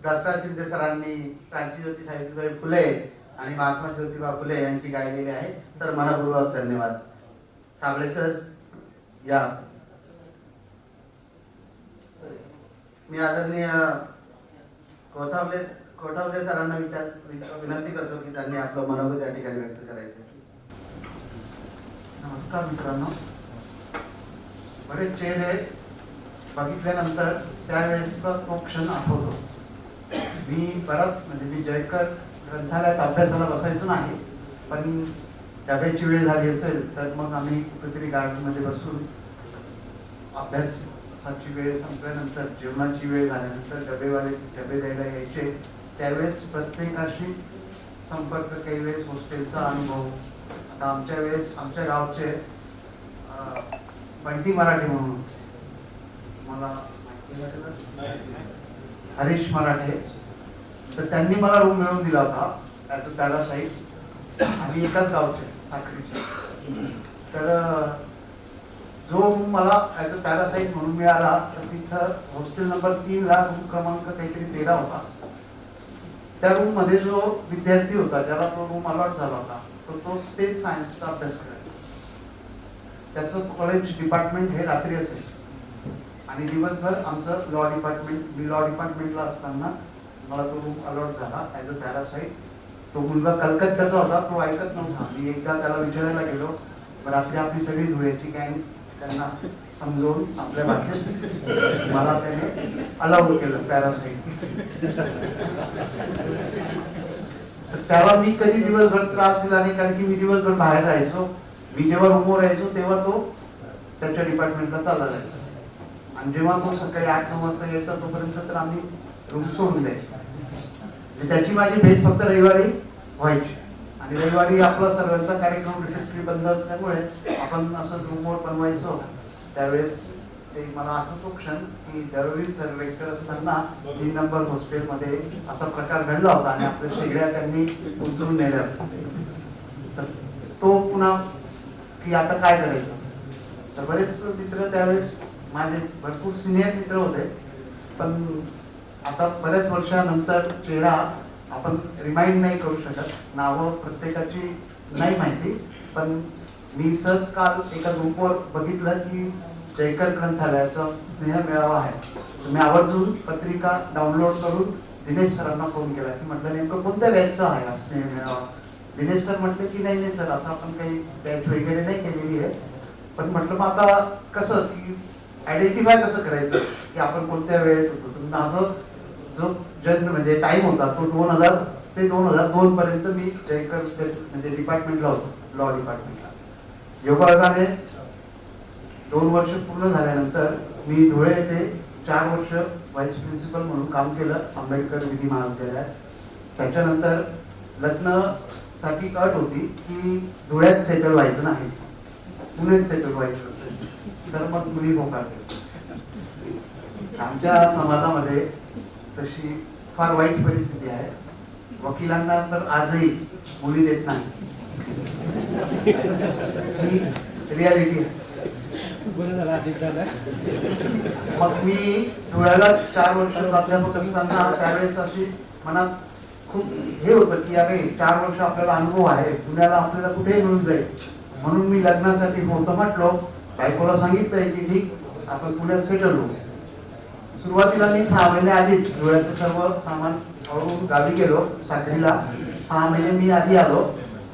दसरा शिंदे सरांनी क्रांतीज्योती सावित्रीबाई फुले आणि महात्मा ज्योतिबा फुले यांची गायलेली आहे. तर मनपूर्वक धन्यवाद. साबळे सर या. मी आदरणीय कोठावले सरांना विनंती करतो की त्यांनी आपलं मनोगत या ठिकाणी व्यक्त करायचे.
नमस्कार मित्रांनो. बरेच चेहरे बघितल्यानंतर त्यावेळेसचा तो क्षण आठवतो. मी परत म्हणजे मी जयकर ग्रंथालयात अभ्यासाला बसायचो नाही, पण डब्याची वेळ झाली असेल तर मग आम्ही कुठेतरी गार्डनमध्ये बसून अभ्यासाची वेळ संपल्यानंतर, जेवणाची वेळ झाल्यानंतर डबे द्यायला यायचे. त्यावेळेस प्रत्येकाशी संपर्क, काही वेळेस हॉस्टेलचा अनुभव. आता आमच्या वेळेस आमच्या गावचे बंटी मराठे म्हणून होते, मला माहिती आहे हरीश मराठे, तर त्यांनी मला रूम मिळवून दिला होता ॲज अ पॅरासाईट. आम्ही एकाच गावचे, साखरीचे. तर जो रूम मला ॲज अ पॅरासाईट म्हणून मिळाला, तर तिथं हॉस्टेल नंबर 3ला रूम क्रमांक काहीतरी 13 होता. त्या रूम मध्ये जो विद्यार्थी होता, ज्याला तो रूम अलॉट झाला होता, तो स्पेस सायन्सचा अभ्यास करायचा. त्याचं कॉलेज डिपार्टमेंट हे रात्री असायचं आणि दिवसभर आमचं लॉ डिपार्टमेंट, मी लॉ डिपार्टमेंटला असताना मला तो रूम अलॉट झाला ॲज अ पॅरासाईट. तो मुलगा कलकत्त्याचा होता, तो ऐकत नव्हता. मी एकदा त्याला विचारायला गेलो, रात्री आपली सगळी धुळ्याची गँग त्यांना समजवून आपल्या भाषेत मला त्याने अलाउड केलं पॅरासाईट. त्याला मी कधी दिवसभर त्रास दिला नाही, कारण की मी दिवसभर बाहेर राहायचो. मी जेव्हा रूमवर राहायचो तेव्हा तो त्याच्या डिपार्टमेंटला चालला जायचा, आणि जेव्हा तो सकाळी 8-9 वाजता यायचा तोपर्यंत तर आम्ही रूम सोडून द्यायचो. म्हणजे त्याची माझी भेट फक्त रविवारी व्हायची, आणि रविवारी आपला सर्वांचा कार्यक्रम रिसेप्टरी बंद असल्यामुळे आपण असं रूमवर बनवायचो. त्यावेळेस ते मला आठवतो क्षण की दरवेळी सर्वेक्टर असताना 3 नंबर हॉस्टेलमध्ये असा प्रकार घडला होता आणि आपल्या शेगड्या त्यांनी उचलून नेल्या होत्या. तर तो पुन्हा की आता काय करायचं. तर बरेच मित्र त्यावेळेस माझे भरपूर सिनियर मित्र होते, पण आता बऱ्याच वर्षानंतर चेहरा आपण रिमाइंड नाही करू शकत, नावं प्रत्येकाची नाही माहिती. पण मी सहज काल एका ग्रुपवर बघितलं की जयकर ग्रंथालयाचा स्नेह मेळावा आहे. मी आवर्जून पत्रिका डाउनलोड करून दिनेश सरांना फोन केला की म्हटलं नेमकं कोणत्या बॅचचा आहे हा स्नेह मेळावा. दिनेश सर म्हटलं की नाही सर, असं आपण काही बॅच वगैरे नाही केलेली आहे, पण म्हटलं मग आता कसं की आयडेंटिफाय कसं करायचं की आपण कोणत्या वेळेत होतो. तर माझं जो जन्म म्हणजे टाइम होता तो 2000 ते 2002 पर्यंत मी जयकर म्हणजे डिपार्टमेंटला होतो, लॉ डिपार्टमेंटला. योगायोगाने 2 वर्ष पूर्ण झाल्यानंतर मी धुळे येथे 4 वर्ष व्हाईस प्रिन्सिपल म्हणून काम केलं आंबेडकर विधी महाविद्यालयात. त्याच्यानंतर लग्नासाठी अट होती की धुळ्यात सेटल व्हायचं नाही, पुण्यात सेटल व्हायचं असेल तर मग मुली होकारते. आमच्या समाजामध्ये तशी फार वाईट परिस्थिती आहे. वकिलांना तर आजही मुली देत नाही, ही रियालिटी आहे. मग मी धुळ्याला 4 वर्ष प्राध्यापक असताना त्यावेळेस अशी मनात खूप हे होतं की अरे 4 वर्ष आपल्याला अनुभव आहे, पुण्याला आपल्याला कुठेही मिळून जाईल. म्हणून मी लग्नासाठी होतं म्हटलो, बायकोला सांगितलंय की ठीक आपण पुण्यात सेटल होऊ. सुरुवातीला मी 6 महिने आधीच धुळ्याचं सर्व सामान आवरून गावी गेलो साखरीला. 6 महिने मी आधी आलो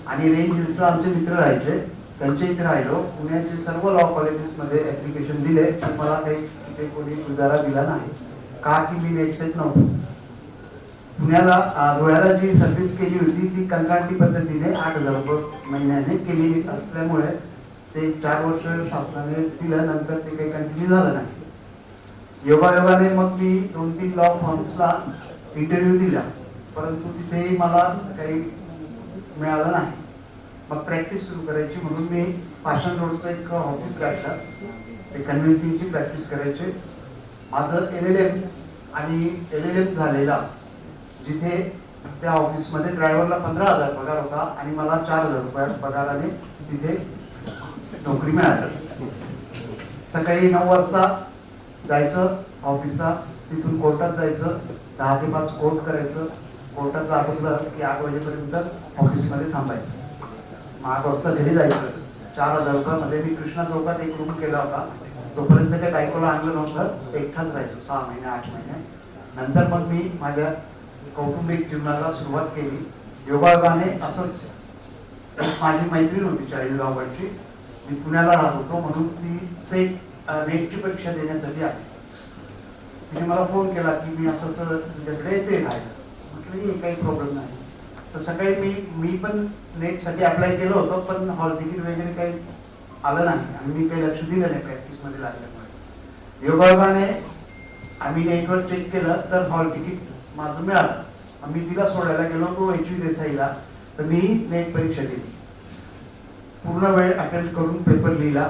आणि रेंज हिल्सला आमचे मित्र राहायचे, त्यांच्या इथे राहिलो. पुण्याचे सर्व लॉ कॉलेजेसमध्ये ऍप्लिकेशन दिले, पण मला काही तिथे कोणी उजारा दिला नाही, का की मी वेबसाईट नव्हतो. पुण्याला धुळ्याला जी सर्व्हिस केली होती ती कंत्राटी पद्धतीने 8,000 रुपये महिन्याने केली असल्यामुळे ते 4 वर्ष शासनाने दिलं, नंतर ते काही कंटिन्यू झालं नाही. योगायोगाने मग मी 2-3 लॉ फर्म्सला इंटरव्ह्यू दिला, परंतु तिथेही मला काही मिळालं नाही. मग प्रॅक्टिस सुरू करायची म्हणून मी पाषाण रोडचं एक ऑफिस गाठलं, ते कन्व्हिन्सिंगची प्रॅक्टिस करायचे. माझं LLM आणि LLM झालेला, जिथे त्या ऑफिसमध्ये ड्रायव्हरला 15,000 पगार होता आणि मला 4,000 रुपये पगाराने तिथे नोकरी मिळाली. सकाळी 9 वाजता जायचं ऑफिसला, तिथून कोर्टात जायचं, 10 ते 5 कोर्ट करायचं. कोर्टात आटोपलं की 8 वाजेपर्यंत ऑफिसमध्ये थांबायचं. 8 वाजता घरी जायचं. 4,000 रुपयामध्ये मी कृष्णा चौकात एक रूम केला होता. तोपर्यंत काही बायकोला आणलं नव्हतं, एकटाच राहायचो 6 महिने 8 महिने. नंतर मग मी माझ्या कौटुंबिक जीवनाला सुरुवात केली. योगायोगाने असंच माझी मैत्रीण होती 40 गावाची, मी पुण्याला राहत होतो म्हणून ती सेट नेटची परीक्षा देण्यासाठी आले. तिने मला फोन केला की मी असं असं तुझ्याकडे येते राहायला. म्हटलं ये काही प्रॉब्लेम नाही. तर सकाळी मी पण नेटसाठी अप्लाय केलं होतं, पण हॉल तिकीट वगैरे काही आलं नाही आणि मी काही लक्ष दिलं नाही प्रॅक्टिसमध्ये लागल्यामुळे. योगायोगाने आम्ही नेटवर चेक केलं तर हॉल तिकीट माझं मिळालं. मी तिला सोडायला गेलो तो एच.व्ही. देसाईला. तर मी नेट परीक्षा दिली, पूर्ण वेळ अटेम्प्ट करून पेपर लिहिला.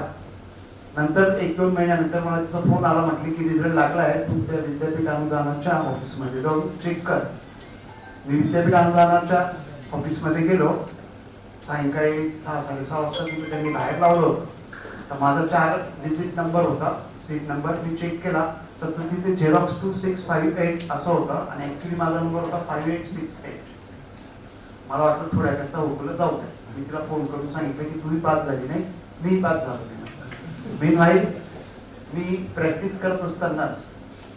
नंतर 1-2 महिन्यानंतर मला तिचा फोन आला, म्हटली की रिझल्ट लागला आहे, तू त्या विद्यापीठ अनुदानाच्या ऑफिसमध्ये जाऊन चेक कर. मी विद्यापीठ अनुदानाच्या ऑफिसमध्ये गेलो. सायंकाळी 6-6:30 वाजता तिथे त्यांनी बाहेर लावलं होतं. तर माझा 4 डिजिट नंबर होता, सीट नंबर. मी चेक केला तर तिथे झेरॉक्स 2658 असं होतं आणि ऍक्च्युली माझा नंबर होता 5868. मला वाटतं थोड्याकरता हुकलं जाऊ दे. मी तिला फोन करून सांगितलं की तुम्ही पास झाली नाही, मी पास झालो नाही. मीनवाईल मी प्रॅक्टिस करत असतानाच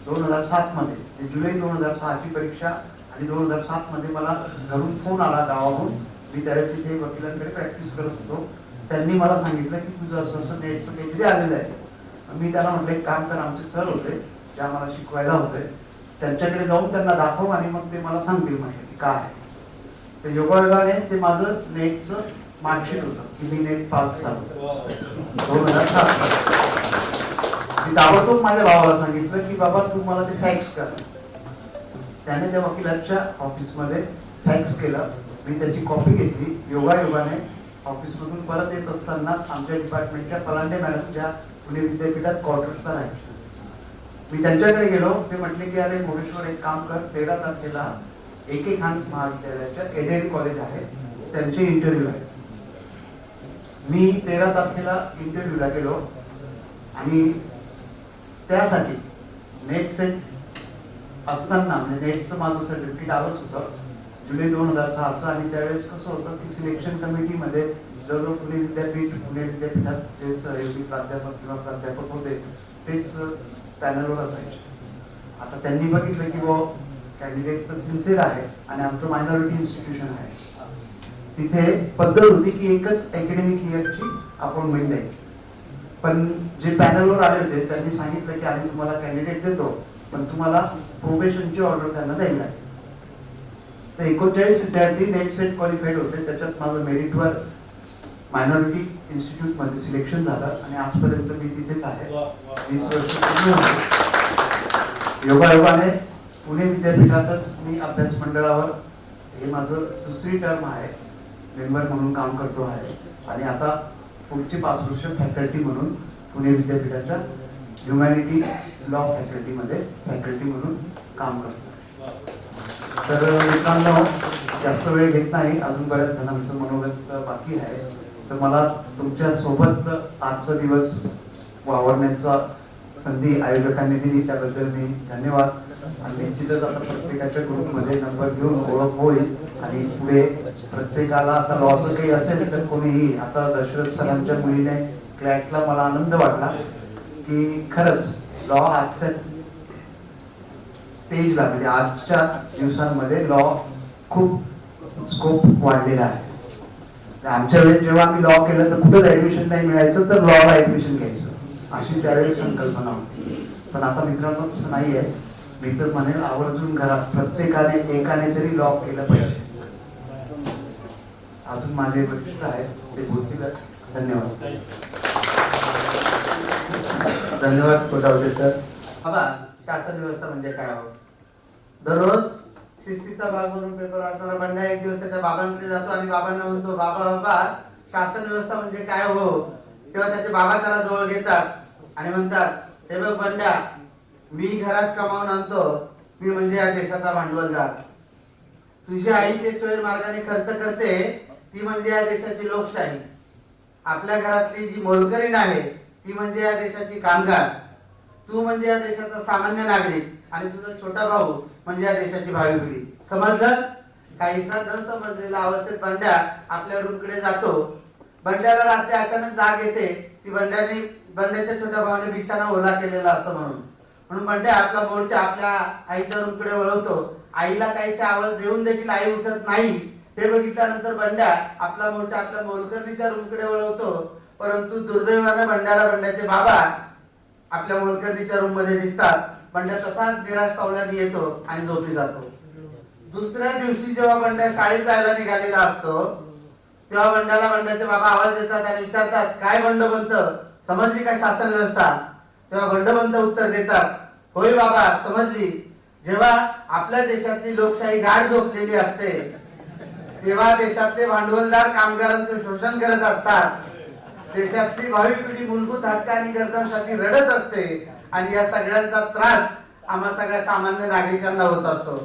2007 मध्ये जुलै 2006 ची परीक्षा आणि 2007 मध्ये मला घरून फोन आला गावाहून. मी त्यावेळेस इथे वकिलांकडे प्रॅक्टिस करत होतो. त्यांनी मला सांगितलं की तुझं असं असं नेटचं काहीतरी आलेलं आहे. मी त्यांना म्हटलं एक काम कर, आमचे सर होते जे आम्हाला शिकवायला होते, त्यांच्याकडे जाऊन त्यांना दाखव आणि मग ते मला सांगतील म्हटलं की काय आहे. तर योगायोगाने ते माझं नेटचं मार्कशीट होतं की मी नेट पास झालो 2007 मध्ये. मी ताबडतोब माझ्या भावाला सांगितलं की बाबा तू मला ते फॅक्स कर. त्याने त्या वकिलाच्या ऑफिसमध्ये फॅक्स केलं. मी त्याची कॉपी घेतली. योगायोगाने ऑफिसमधून परत येत असतानाच आमच्या डिपार्टमेंटच्या पलांडे मॅडम ज्या पुणे विद्यापीठात क्वार्टर्सला राहायच्या, मी त्यांच्याकडे गेलो. ते म्हटले की अरे मोरेश्वर एक काम कर, 13 तारखेला AK खान महाविद्यालयाच्या एडेड कॉलेज आहे, त्यांचे इंटरव्ह्यू आहे. मी 13 तारखेला इंटरव्ह्यूला गेलो आणि त्यासाठी नेट सेट असताना म्हणजे नेटचं माझं सर्टिफिकेट आलंच होतं जुलै 2006चं. आणि त्यावेळेस कसं होतं की सिलेक्शन कमिटीमध्ये जवळजवळ पुणे विद्यापीठात जे सहयोगी प्राध्यापक किंवा प्राध्यापक होते तेच पॅनलवर असायचे. आता त्यांनी बघितलं की वो कॅन्डिडेट तर सिन्सिअर आहे आणि आमचं मायनॉरिटी इन्स्टिट्यूशन आहे. तिथे पद्धत होती की एकच अकॅडमिक इयरची अपॉइंटमेंट द्यायची. पण जे पॅनलवर आले होते त्यांनी सांगितलं की आम्ही तुम्हाला कॅन्डिडेट देतो, पण तुम्हाला प्रोबेशनची ऑर्डर त्यांना द्यावी लागेल. तर 39 विद्यार्थी नेट सेट क्वालिफाईड होते. त्याच्यात माझं मेरिटवर मायनॉरिटी इन्स्टिट्यूट मध्ये सिलेक्शन झालं आणि आजपर्यंत मी तिथेच आहे. 20 वर्ष पूर्ण झाली. योगायोगाने पुणे विद्यापीठातच मी अभ्यास मंडळावर हे माझं दुसरी टर्म आहे, मेंबर म्हणून काम करतो आहे. आणि आता पुढची 5 वर्ष फॅकल्टी म्हणून पुणे विद्यापीठाच्या ह्युमॅनिटी लॉ फॅकल्टीमध्ये फॅकल्टी म्हणून काम करतो आहे. तर मित्रांनो जास्त वेळ घेत नाही, अजून बऱ्याच जणांचं मनोगत बाकी आहे. तर मला तुमच्या सोबत आजचा दिवस वावरण्याचा संधी आयोजकांनी दिली त्याबद्दल मी धन्यवाद. आणि निश्चितच आता प्रत्येकाच्या ग्रुपमध्ये नंबर घेऊन ओळख होईल आणि पुढे प्रत्येकाला आता लॉचं काही असेल तर कोणीही. आता दशरथ सरांच्या मुलीने क्लॅटला मला आनंद वाटला की खरंच लॉ आजच्या स्टेजला म्हणजे आजच्या दिवसांमध्ये लॉ खूप स्कोप वाढलेला आहे. आमच्या वेळेस जेव्हा आम्ही लॉ केलं तर कुठंच ऍडमिशन नाही मिळायचं, तर लॉला ऍडमिशन घ्यायचं अशी त्यावेळेस संकल्पना होती. पण आता मित्रांनो तसं नाही आहे. मी तर म्हणेल आवर्जून घरात प्रत्येकाने एकाने तरी लॉ केलं पाहिजे. अजून माझे वरिष्ठ आहेत ते बोलतीलच. धन्यवाद.
धन्यवाद कोटावते सर. बाबा शासन व्यवस्था म्हणजे काय हो? दररोज शिस्तीचा भाग म्हणून पेपर वाचणारा बंडा एक दिवस त्याच्या बाबांकडे जातो आणि बाबांना म्हणतो बाबा बाबा शासन व्यवस्था म्हणजे काय हो? तेव्हा त्याचे बाबा त्याला जवळ घेतात आणि म्हणतात हे बघ बंड्या, मी घरात कमावून आणतो, मी म्हणजे या देशाचा भांडवलदार. तुझी आई ते स्वैर मार्गाने खर्च करते ती म्हणजे या देशाची लोकशाही. आपल्या घरातली जी मोलकरीण आहे ती म्हणजे या देशाची कामगार. तू म्हणजे या देशाचा सामान्य नागरिक आणि तुझा छोटा भाऊ म्हणजे या देशाची भावी पिढी. समजलं? काहीसा न समजलेला अवस्थेत बंड्या आपल्या रूमकडे जातो. बंड्याला रात्री अचानक जाग येते. ती बंड्याच्या छोट्या भावाने बिछाना ओला केलेला असतो म्हणून बंड्या आपला मोर्चा आपल्या आईच्या रूमकडे वळवतो. आईला काहीसा आवाज देऊन देखील आई उठत नाही. हे बघितल्यानंतर बंड्या आपला मोर्चा आपल्या मोलकरणीच्या रूमकडे वळवतो. परंतु दुर्दैवाने बंड्याचे बाबा आपल्या मोलकर्णीच्या रूम मध्ये दिसतात. बंड्या तसाच निराश पावलांनी येतो आणि झोपी जातो. दुसऱ्या दिवशी जेव्हा बंड्या शाळेत जायला निघालेला असतो तेव्हा बंड्याचे बाबा आवाज देतात आणि विचारतात, काय बंडबंत, समजली का शासन व्यवस्था? तेव्हा बंडबंत उत्तर देतात, होय बाबा समजली. जेव्हा आपल्या देशातली लोकशाही गाढ झोपलेली असते तेव्हा देशातले भांडवलदार कामगारांचं शोषण करत असतात. देशातली भावी पिढी मूलभूत हक्क आणि गरजांसाठी रडत असते आणि या सगळ्यांचा त्रास आम्हा सगळ्या सामान्य नागरिकांना होत असतो.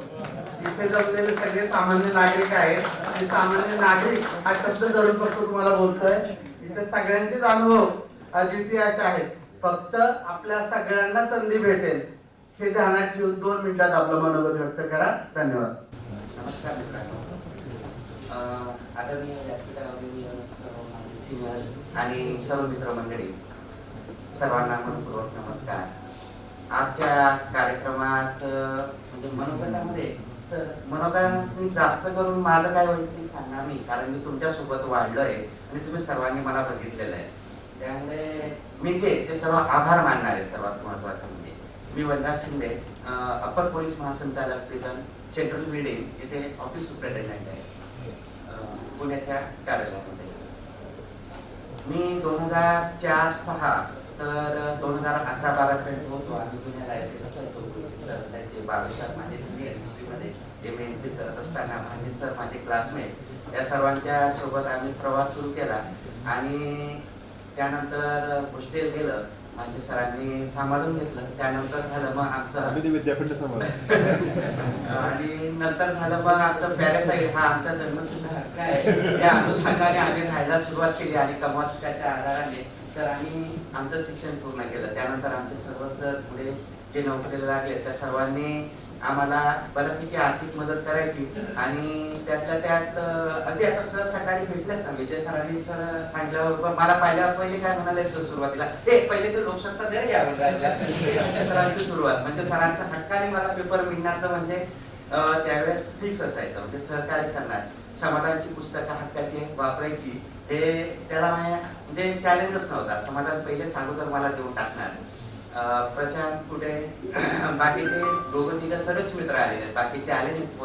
इथे जमलेले सगळे सामान्य नागरिक आहेत. हे सामान्य नागरिक हा शब्द धरून फक्त तुम्हाला बोलतोय. इथे सगळ्यांचेच अनुभव अद्वितीय असे आहेत. फक्त आपल्या सगळ्यांना संधी भेटेल हे ध्यानात ठेवून 2 मिनिटात आपलं मनोगत व्यक्त करा. धन्यवाद.
नमस्कार मित्रांनो, आदरणीय व्यासपीठावरील सर्व माझे सिनियर्स आणि सर्व मित्रमंडळी, सर्वांना मनपूर्वक नमस्कार. आजच्या कार्यक्रमात म्हणजे मनोगतामध्ये मनोगत मी जास्त करून माझं काय वैयक्तिक सांगणार नाही, कारण मी तुमच्या सोबत वाढलोय आणि तुम्ही सर्वांनी मला बघितलेलं आहे. त्यामुळे मी जे ते सर्व आभार मानणार आहे. सर्वात महत्त्वाचं म्हणजे मी वनराज शिंदे, अप्पर पोलीस महासंचालक प्रिझन सेंट्रल बिल्डिंग येथे ऑफिस सुपरिटेंडेंट आहे पुण्याच्या कार्यालयामध्ये. मी 2004-06 तर 2011-12 पर्यंत होतो आणि जुन्या लायब्ररीचे 22 माझे सिनियर हिस्ट्रीमध्ये MA करत असताना माझे सर, माझे क्लासमेट या सर्वांच्या सोबत आम्ही प्रवास सुरू केला आणि त्यानंतर हॉस्टेल गेलं. माझ्या सरांनी सांभाळून घेतलं. त्यानंतर झालं मग आमचं
विद्यापीठ
आणि नंतर झालं मग आमचं पॅरासाईट हा आमचा जन्मसिद्ध हक्क आहे. त्या अनुषंगाने आम्ही राहायला सुरुवात केली आणि कमावच्या आधाराने तर आम्ही आमचं शिक्षण पूर्ण केलं. त्यानंतर आमचे सर्व सर पुढे जे नोकरीला लागले त्या सर्वांनी आम्हाला बऱ्यापैकी आर्थिक मदत करायची आणि त्यातल्या त्यात अगदी आता सर सकाळी भेटलेत ना, विजय सरांनी सर सांगितलं मला पहिले काय म्हणाले सर सुरुवातीला, ते पहिले ते लोकसत्ता द्या यावं सरांची सुरुवात म्हणजे सरांच्या हक्काने मला पेपर मिळण्याचं म्हणजे त्यावेळेस फिक्स असायचं. म्हणजे सहकार्य करणार, समाधानची पुस्तकं हक्काची वापरायची, हे त्याला म्हणजे चॅलेंजच नव्हता. समाधान पहिले चालू तर मला देऊन टाकणार. प्रशांत कुठे बाकीचे 2-3 सर्वच मित्र आलेले, बाकीचे आले नाहीत,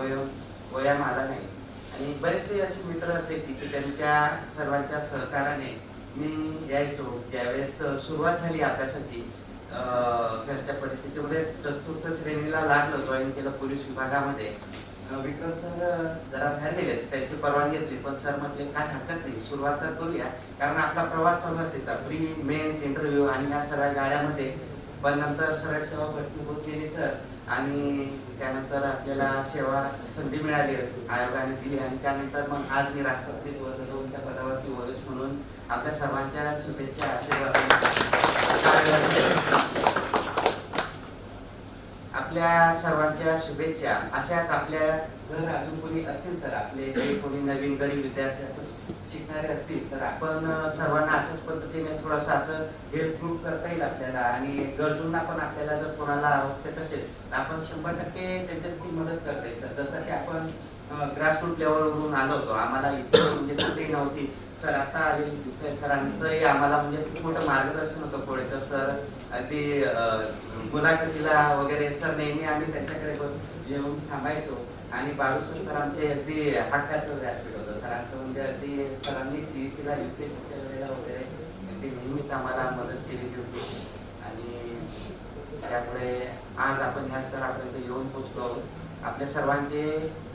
वयाम आला नाही आणि बरेचसे असे मित्र असायचे की त्यांच्या सर्वांच्या सहकाराने मी यायचो. ज्यावेळेस सुरुवात झाली अभ्यासाची घरच्या परिस्थितीमध्ये 4थ्या श्रेणीला लागलो, जॉईन केलं पोलीस विभागामध्ये. विक्रम सर जरा बाहेर गेले, त्यांची परवानगी घेतली पण सर म्हटले काय हरकत नाही, सुरुवात तर करूया, कारण आपला प्रवास चालू असायचा, प्री मेन्स इंटरव्ह्यू आणि या सगळ्या गाड्यामध्ये. पण नंतर सरळ सेवा भरती होत गेली सर आणि त्यानंतर आपल्याला सेवा संधी मिळाली, आयोगाने दिली आणि त्यानंतर मग आज मी राष्ट्रपती ध्वजवंदनच्या पदावरती वरिष्ठ म्हणून आपल्या सर्वांच्या शुभेच्छा आपल्या सर्वांच्या शुभेच्छा. अशाच आपल्या जर अजून कोणी असतील सर, आपले जे कोणी नवीन गरीब विद्यार्थी शिकणारे असतील तर आपण सर्वांना अशाच पद्धतीने थोडंसं असं हेल्प ग्रुप करता येईल आपल्याला आणि गरजूंना पण आपल्याला जर कोणाला आवश्यक असेल तर आपण 100% त्यांच्यासाठी मदत करता येईल सर. जसं की आपण ग्रासरूट लेवलवरून आलो होतो, आम्हाला इतकं म्हणजे कुठेही नव्हती सर, आता आलेली सरांचंही आम्हाला म्हणजे खूप मोठं मार्गदर्शन होतं. कोळेकर सर अगदी मुलाखतीला वगैरे सर नेहमी आम्ही त्यांच्याकडे येऊन थांबायचो आणि 22 सर आमचे अगदी हक्काचं व्यासपीठ होतं सरांचं. म्हणजे अगदी सरांनी CEC ला UPSCच्या वेळेला वगैरे अगदी नेहमीच आम्हाला मदत केलेली होती आणि त्यामुळे आज आपण ह्या स्तरापर्यंत येऊन पोचलो आहोत. आपल्या सर्वांचे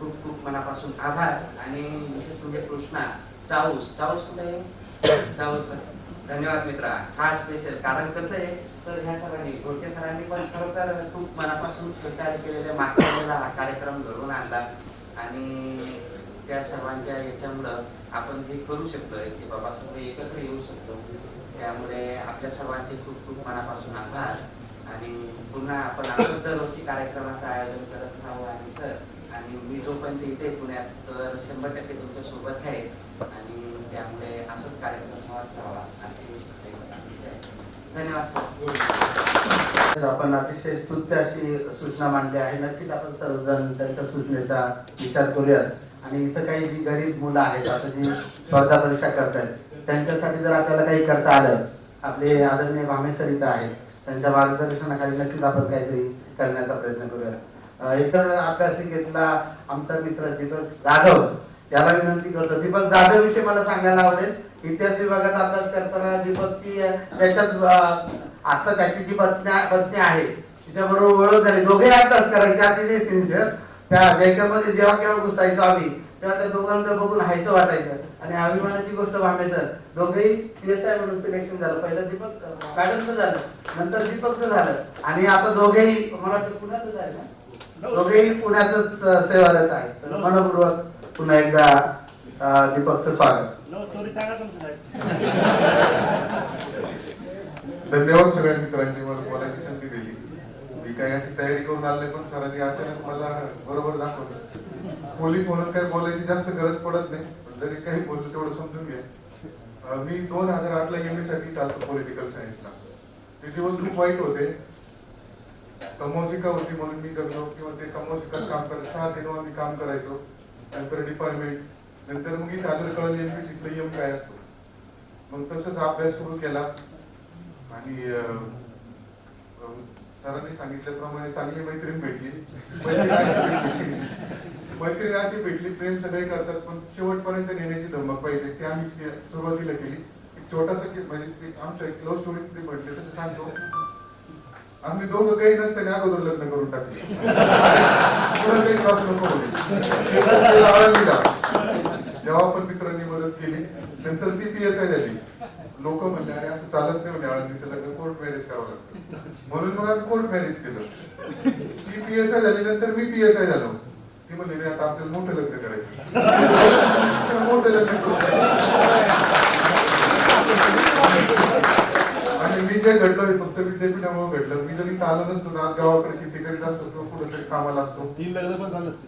खूप खूप मनापासून आभार आणि विशेष म्हणजे कृष्णा चाऊस कुठे चाऊस धन्यवाद मित्रा, खास स्पेशल. कारण कसं आहे तर ह्या सरांनी घोडके सरांनी पण खरोखर खूप मनापासून सहकार्य केलेले, मागच्या वेळेला हा कार्यक्रम घडवून आणला आणि त्या सर्वांच्या याच्यामुळं आपण हे करू शकतोय की बाबा सगळे एकत्र येऊ शकतो. त्यामुळे आपल्या सर्वांचे खूप खूप मनापासून आभार आणि पुन्हा आपण असंच दरवर्षी कार्यक्रमाचं आयोजन करत राहू. आणि सर आणि मी जोपर्यंत इथे पुण्यात तर 100% तुमच्या सोबत आहे आणि त्यामुळे असंच कार्यक्रम होत राहावा अशी धन्यवाद सर.
आपण अतिशय स्तुत्य अशी सूचना मांडली आहे. नक्कीच आपण सर्वजण त्यांच्या सूचनेचा विचार करूयात आणि इथं काही जी गरीब मुलं आहेत आता जी स्पर्धा परीक्षा करतात त्यांच्यासाठी जर आपल्याला काही करता आलं, आपले आदरणीय भामे सर इथं आहेत, त्यांच्या मार्गदर्शनाखाली नक्कीच आपण काहीतरी करण्याचा प्रयत्न करूया. इतर अभ्यासिकेतला आमचा मित्र दीपक जाधव याला विनंती करतो. दीपक जाधव विषयी मला सांगायला आवडेल. इतिहास विभागात अभ्यास करताना दीपकची त्याच्यात आता त्याची जी पत्नी आहे तिच्याबरोबर ओळख झाली. दोघे अभ्यास करायचे अतिशय सिन्सिअर. त्या जयकरमध्ये जेव्हा केव्हा घुसायचो आम्ही तेव्हा त्या दोघांकडे बघून हायचं वाटायचं. आणि अभिमानाची गोष्ट भांबे सर दोघेही PSI म्हणून सिलेक्शन झालं. पहिलं दीपक मॅडमचं झालं, नंतर दीपकचं झालं आणि आता दोघेही मला वाटतं पुण्यातच आहे ना, दोघेही पुण्यातच सेवारत आहे. तर मनपूर्वक पुन्हा एकदा दीपकचं स्वागत.
धन्यवाद सगळ्या मित्रांची मला बोलायची संधी दिली. मी काही अशी तयारी करून आले पण सरांनी अचानक मला बरोबर दाखवलं. पोलीस म्हणून काही बोलायची जास्त गरज पडत नाही, पण जरी काही बोलतो तेवढं समजून घ्या. मी 2008ला MA साठी चालतो पॉलिटिकल सायन्सला. ते दिवस खूप वाईट होते. कमोशिका होती म्हणून मी जगलो किंवा ते कमोशिकात काम करायचं 6 ते 9 आम्ही काम करायचो. नंतर डिपार्टमेंट, नंतर मग इथे आलं कळलं MPSCतलं नियम काय असतो. मग तसंच अभ्यास सुरू केला आणि सरांनी सांगितल्याप्रमाणे चांगली मैत्रीण भेटली. मैत्रीण अशी भेटली, प्रेम सगळे करतात पण शेवटपर्यंत नेण्याची धमक पाहिजे ते आम्ही सुरुवातीला केली. एक छोटासा म्हणजे आमच्या एक लव्ह स्टोरी तिथे म्हटले तसं सांगतो. आम्ही दोघं काही नसताना अगोदर लग्न करून टाकले. काही त्रास नको होते. जेव्हा पण मित्रांनी मदत केली. नंतर ती PSI झाली. लोक म्हणले अरे असं चालत नाही म्हणे, आळंदीचं लग्न कोर्ट मॅरेज करावं लागतं. म्हणून मग आम्ही कोर्ट मॅरेज केलं. ती PSI झाली, नंतर मी PSI झालो. ती म्हणली नाही आता आपल्याला मोठं लग्न करायचं. मोठं लग्न आणि मी जे घडलं फक्त विद्यापीठामुळे घडलं. मी जरी आलो नसतो ना, गावाकडे शेती करीत असतो किंवा कुठेतरी कामाला असतो.
3 लग्न पण झालं असते.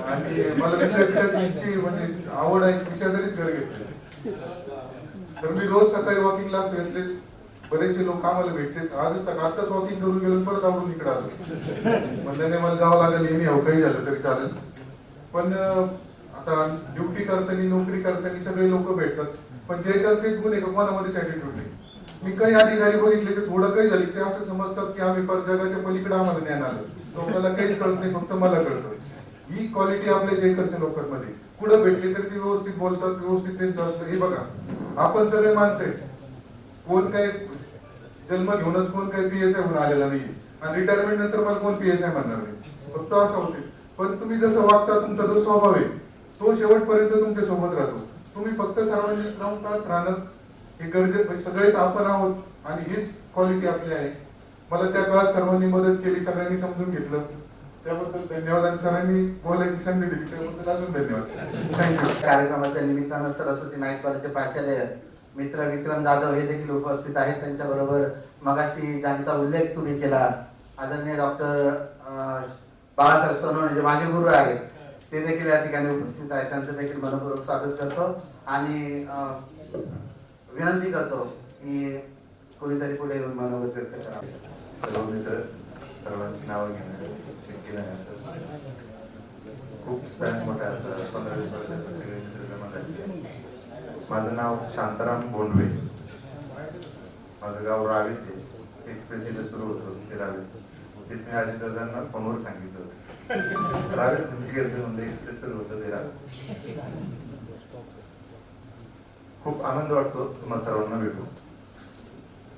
आणि मला विद्यापीठाची इतकी म्हणजे आवड आहे की शेजारीच घर घेतलं. तर मी रोज सकाळी वॉकिंगला असतो. यातले बरेचसे लोक आम्हाला भेटतात. आजच आताच वॉकिंग करून गेलो परत आवरून इकडे आलो. म्हणल्याने मला जावं लागेल. हे नाही काही झालं तरी चालेल. पण आता ड्युटी करताना नोकरी करताना सगळे लोक भेटतात. पण जे करचे गुण आहे का कोणामध्येच ऍटिट्यूड नाही. मी काही अधिकारी बघितले ते थोडं काही झाले ते असं समजतात की आम्ही पर जगाच्या पलीकडे आम्हाला ज्ञान आलं. लोकांना काहीच कळत नाही, फक्त मला कळतं. ही क्वालिटी आपल्या जयकरच्या लोकांमध्ये कुठं भेटली तर ती व्यवस्थित बोलतात, व्यवस्थित त्यांचं असतं. हे बघा आपण सगळे माणसं आहेत. कोण काही जन्म घेऊनच कोण काही PSI होऊन आलेला नाही आणि रिटायरमेंट नंतर मला कोण PSI म्हणणार नाही. फक्त असं होते. पण तुम्ही जसं वागता तुमचा जो स्वभाव आहे तो शेवटपर्यंत तुमच्या सोबत राहतो. तुम्ही फक्त सर्वांनी राहणं हे गरजेचं. सगळेच आपण आहोत आणि हीच क्वालिटी आपली आहे. मला त्या काळात सर्वांनी मदत केली, सगळ्यांनी समजून घेतलं, त्याबद्दल धन्यवाद. आणि सरांनी बोलायची संधी दिली त्याबद्दल अजून धन्यवाद. थँक्यू.
कार्यक्रमाच्या निमित्तानं सरस्वती नाईक कॉलेजचे प्राचार्य मित्र विक्रम जाधव हे देखील उपस्थित आहेत. त्यांच्याबरोबर मगाशी ज्यांचा उल्लेख तुम्ही केला आदरणीय डॉक्टर बाळासाहेब सोनवणे जे माझे गुरु आहेत ते देखील या ठिकाणी उपस्थित आहेत. त्यांचं देखील मनपूर्वक स्वागत करतो आणि विनंती करतो की कोणीतरी पुढे येऊन मनोगत व्यक्त करा.
सर्व मित्र सर्वांची नावं घेणं शक्य नाही. असं खूप स्पॅन मोठा असं 15-20 वर्षाचा सगळे मित्र जमा झाले. माझं नाव शांताराम बोंडवे. माझं गाव रावेत. एक्सप्रेस जिथे सुरू होतो ते रावेत. तिथे मी अजितदादांना फोनवर सांगितलं होतं रावेत म्हणजे गर्दी म्हणजे एक्सप्रेस सुरू होतं ते रावेत. खूप आनंद वाटतो तुम्हा सर्वांना भेटू.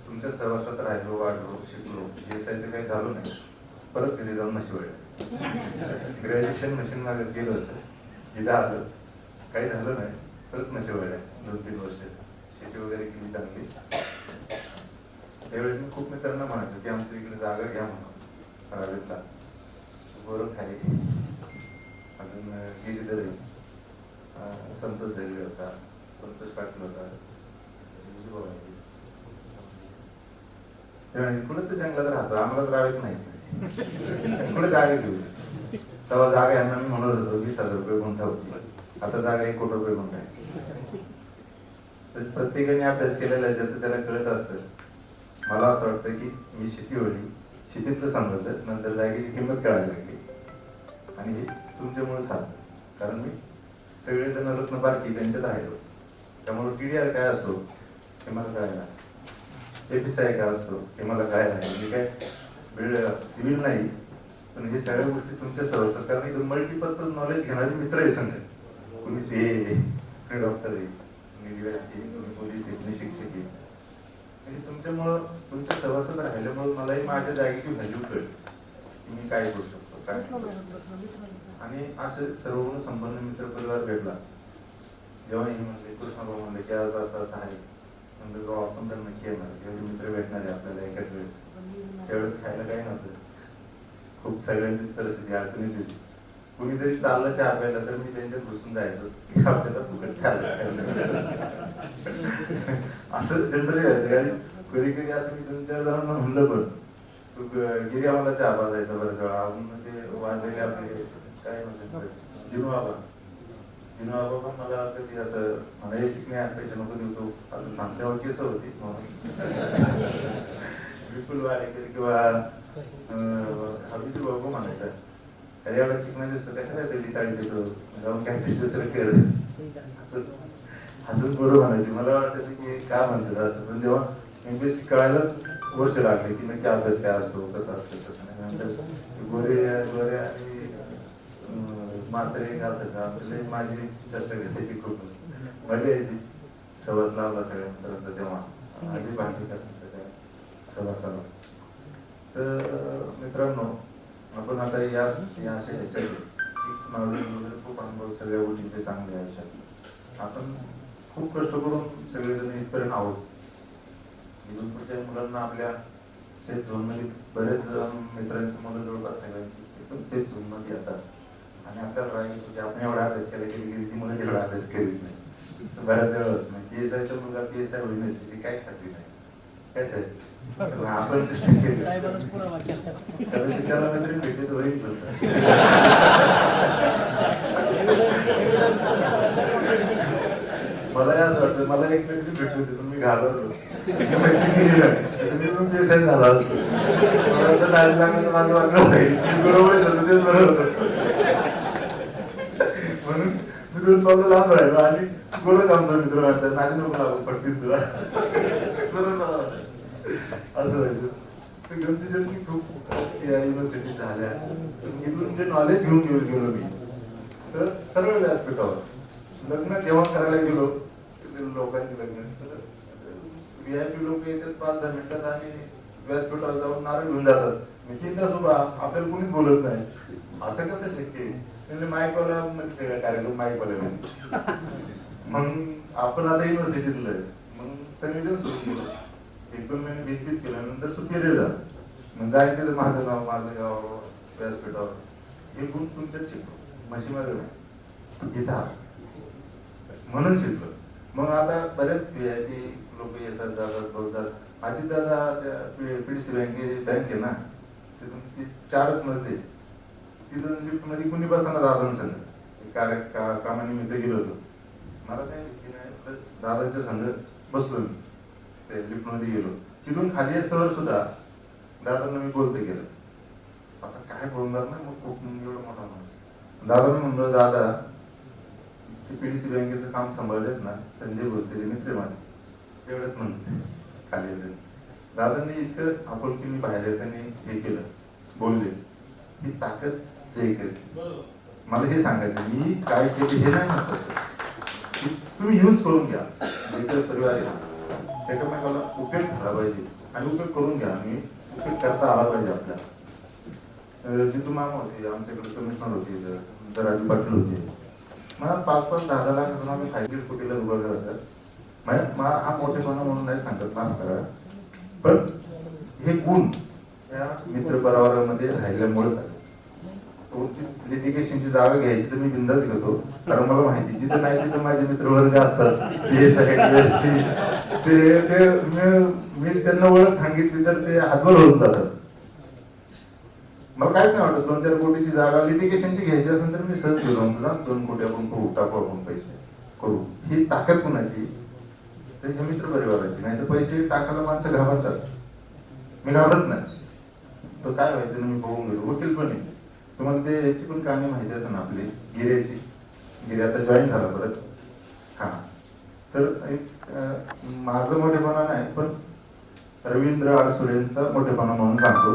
तुमच्या सहवासात राहिलो, वाढलो, शिकलो. व्यवसायाचं काही झालो नाही. परत घरी जाऊन म्हशी वळल्या. ग्रॅज्युएशन मशीन मागत गेलो होतं, इथं आलं, काही झालं नाही. परत म्हशी वळल्या 2-3 वर्ष. शेती वगैरे केली चांगली. त्यावेळेस मी खूप मित्रांना म्हणायचो की आमच्या इकडे जागा घ्या म्हणून रावेतला. बरोबर खाली अजून गिरीधर संतोष जगले होता, संतोष पाटील होता, कुठं तर जंगलात राहतो, आम्हाला तर रावेत नाही. कुठे जागा घेऊ. तेव्हा जागा यांना मी म्हणत होतो 20,000 रुपये गुंठा होती. आता जागा 1 कोटी रुपये गुंठा आहे. तर प्रत्येकाने अभ्यास केलेला आहे, ज्याचं त्याला कळत असतं. मला असं वाटतं की मी शेती वळली, शेतीतलं समजलं, नंतर जागेची किंमत कळायला लागली. आणि हे तुमच्यामुळे साधलं. कारण मी सगळेजण रत्न बारकी त्यांच्यात राहिलो. त्यामुळे TDR काय असतो हे मला कळायला. FSI काय असतो हे मला काय नाही, मी काय सिव्हिल नाही, पण हे सगळ्या गोष्टी तुमच्या सहवासात, कारण इथं मल्टीपर्पज नॉलेज घेणारे मित्र आहे संघ, कोणी CA, कोणी डॉक्टर आहे, कोणी विद्यार्थी, कोणी पोलीस आहे, कोणी शिक्षक आहे. म्हणजे तुमच्यामुळं तुमच्या सहवासात राहिल्यामुळे मलाही माझ्या जागेची व्हॅल्यू कळली की मी काय करू शकतो, काय करू शकतो. आणि असे सर्व संपन्न मित्र परिवार भेटला. जेव्हा हे म्हणले, कृष्णाभाऊ म्हणले की आज असं असं आहे, म्हणजे बाबा आपण तर नक्की येणार, एवढे मित्र भेटणार आहे आपल्याला एकाच वेळेस. त्यावेळेस खायला काही नव्हतं, खूप सगळ्यांचीच परिस्थिती अडचणीची होती. कुणीतरी चाललं चहा प्यायला तर मी त्यांच्यात घुसून जायचो की आपल्याला फुकट चहा असं जनरली व्हायचं. कारण कधी कधी असं मी 2-4 जणांना म्हणलं पण तू गिरी आम्हाला चहा पाजायचा बरं का, आपण ते वाढलेले आपले काय म्हणतात जिनू आबा पण मला कधी असं मला याची नाही पैसे नको देतो असं थांबतेव्हा केस होती विपुल वाडेकर किंवा हबीजी बाबू म्हणायचा, अरे एवढा चिकना दिसतो कशाला दिली ताळी देतो, जाऊन काहीतरी दुसरं कर हसून बरोबर म्हणायची. मला वाटतं की का म्हणतात असं, पण जेव्हा MPSC कळायलाच वर्ष लागले की नक्की अभ्यास काय असतो, कसं असतं कसं नाही. नंतर गोरे आणि म्हातारे असायचं आपल्याला माझी चर्चा घेण्याची खूप मजा यायची. सहवास लावला सगळ्या मित्रांचा तेव्हा आजी भांडी करायचं काय सहवासाला. तर मित्रांनो, आपण आता या अशा ह्याच्यात नॉलेज वगैरे खूप अनुभव सगळ्या गोष्टींचे चांगले आयुष्यात. आपण खूप कष्ट करून सगळेजण इथपर्यंत आहोत. इथून पुढच्या मुलांना आपल्या सेफ झोन मध्ये बरेच मित्रांची मुलं जवळपास सगळ्यांची एकदम सेफ झोन मध्ये येतात. आणि आपल्याला म्हणजे आपण एवढा अभ्यास केला की ती मुलं तेवढा अभ्यास करीत नाही, बऱ्याच वेळ होत नाही. PSI चा मुलगा PSI होईल नाही त्याची काय खात्री नाही, काय साहेब आपण त्याला मैत्रीण भेटली तर होईल. मला असं वाटतं मला एक मैत्रीण भेटली होती पण मी घाबरलो, मी पण PSI झाला असतो. मला वाटतं डायरेक्ट सांगायचं माझं वाटलं नाही, बरोबर होतं तेच बरं होतं. म्हणून मी 2 पावलं लांब राहिलो आणि गोरं काम मित्र म्हणतात नादी नको लागू पटकीन तुला बरोबर असं व्हायचं. तर गमती खूप या युनिव्हर्सिटीत झाल्या. इथून जे नॉलेज घेऊन गेलो मी तर सरळ व्यासपीठावर लग्न जेव्हा करायला गेलो लोकांची लग्न तर VIP लोक येतात 5-10 मिनिटात आणि व्यासपीठावर जाऊन नारळ घेऊन जातात. मी 3 तास उभा, आपल्याला कोणीच बोलत नाही. असं कसं शक्य आहे? माईकवाला मध्ये सगळ्या कार्यक्रम माईकवाला मग आपण आता युनिव्हर्सिटीतलं आहे मग सगळेजण सुरू केलं. 1-2 महिने भीत केलं, नंतर सुपिरियर झालं. मग जायचं तर माझं नाव माझं गाव व्यासपीठावर हे गुण तुमच्यात शिकलो, म्हशीमध्ये नाही इथं म्हणून शिकलो. मग आता बरेच VIP लोक येतात जातात बोलतात. माझी दादा त्या PDC बँक आहे ना तिथून ती 4च मजले तिथून लिफ्ट मध्ये कुणी बसणार दादांसंग कामानिमित्त गेलो होतो. मला काही भीती नाही, दादांच्या संघ बसलो मी ते लिफ्ट मध्ये गेलो. तिथून खाली सर सुद्धा दादांना मी बोलते गेलं. आता काय बोलणार नाही मग खूप एवढं मोठा माणूस. दादांना म्हणलं दादा PDC बँकेचं काम सांभाळलेत ना संजय भोसले मित्र माझे तेवढंच म्हणते खाली. दादांनी इतकं आपुलकीने बाहेर येताना हे केलं बोलले ही ताकद जय करायची. मला हे सांगायचं मी काय केलं हे नाही महत्वाचं, तुम्ही यूज करून घ्या. एकत्र परिवार घ्या, एकमेकाला उपयोग झाला पाहिजे आणि उपयोग करून घ्या आणि उपयोग करता आला पाहिजे आपल्याला. जितू मामा होते आमच्याकडे, कमिशनर होते, दराजी पाटील होते. मला 5-10 लाख आम्ही 5 कोटीला उभारले जातात. हा मोठेपणा म्हणून नाही सांगत माफ करा, पण हे गुण या मित्र परिवारामध्ये राहिल्यामुळे लिटिगेशनची जागा घ्यायची तर मी बिंदास घेतो, कारण मला माहिती जिथं नाही तिथं माझे मित्रवर्ग असतात. मी त्यांना ओळख सांगितली तर ते हातभर होऊन जातात. मला काहीच नाही वाटत 2-4 कोटीची जागा लिटिगेशनची घ्यायची असेल तर मी सहज घेऊन 2 कोटी आपण टाकू, आपण पैसे करू. ही ताकद कुणाची? त्यांच्या मित्र परिवाराची. नाही तर पैसे टाकायला माणसं घाबरतात, मी घाबरत नाही. तो काय व्हायचं मी बघून गेलो. वकील पण आहे, तुम्हाला ते याची पण कहाणी माहिती असेल आपली गिऱ्याची. गिरे आता जॉईन झाला परत. हा तर एक माझं मोठेपणा नाही पण रवींद्र अडसुरेंचा मोठेपणा म्हणून सांगतो.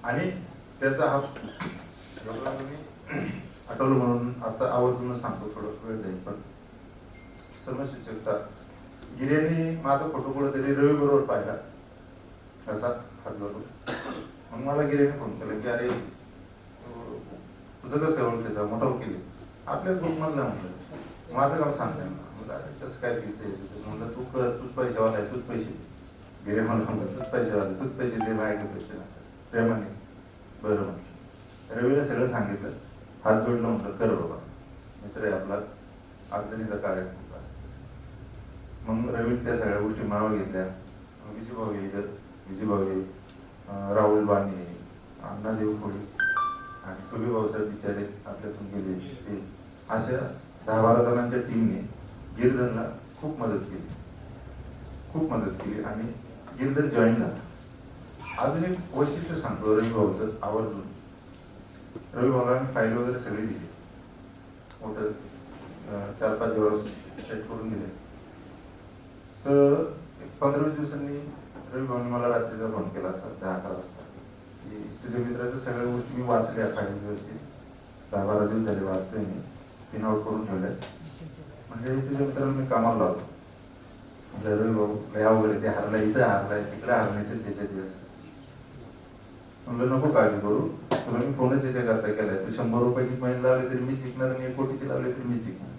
आणि त्याचा हा आठवलं म्हणून आता आवर्जूनच सांगतो, थोडं वेळ जाईल पण समजूशकता. गिर्याने माझा फोटो कुठेतरी रवी बरोबर पाहिला, असा हात धरून. मग मला गिर्याने फोन केला की अरे तुझं कसं ओळखीचा मोठा वकील आपल्या ग्रुप मधला. म्हटलं माझं काम सांगते ना, कसं काय घ्यायचं म्हणलं तू कर, तूच पैशावाला आहे, तूच पैसे दे. गिरे मला म्हणलं तूच पैशावाला, तूच पैसे दे, माझ्याकडे पैसे नसतात प्रेमाने. बरं म्हटलं. रवीला सगळं सांगितलं, हात जोडलं, म्हटलं कर बाबा, मित्र आहे आपला, अडचणीचा काळ आहे. मग रवीने त्या सगळ्या गोष्टी मागं घेतल्या. विजूभाऊ इधर, विजूभाऊ, राहुल बाणे, अण्णा देवखोडी आणि टोबी भाऊसाहेब बिचारे आपल्यातून गेले. ते अशा 10-12 जणांच्या टीमने गिरधरला खूप मदत केली आणि गिरधर जॉईन झाला. अजून एक वैशिष्ट्य सांगतो रवी भाऊचं आवर्जून. रवी भाऊला आम्ही फाईल वगैरे सगळी दिली, मोठं 4-5 दिवस सेट करून दिले. तर 15-20 दिवसांनी रवी भाऊने मला रात्रीचा फोन केला असा 10-11 वाजता की तुझ्या मित्राच्या सगळ्या गोष्टी मी वाचल्या फाईल व्यवस्थित, 10-12 दिवस झाले वाचतोय मी, पिन आउट करून ठेवल्या. म्हणजे तुझ्या मित्राला मी कामाला लावतो. म्हणजे रवी भाऊ लय अवघड, ते हारला, इथं हारलाय, तिकडे हारण्याचे त्याच्या दिवस. म्हणलं नको काळजी करू, तुला मी फोनच याच्या करता केलाय. तू 100 रुपयाची पैन लावली तरी मी जिंकणार आणि 1 कोटीची लावली तरी मी जिंकणार.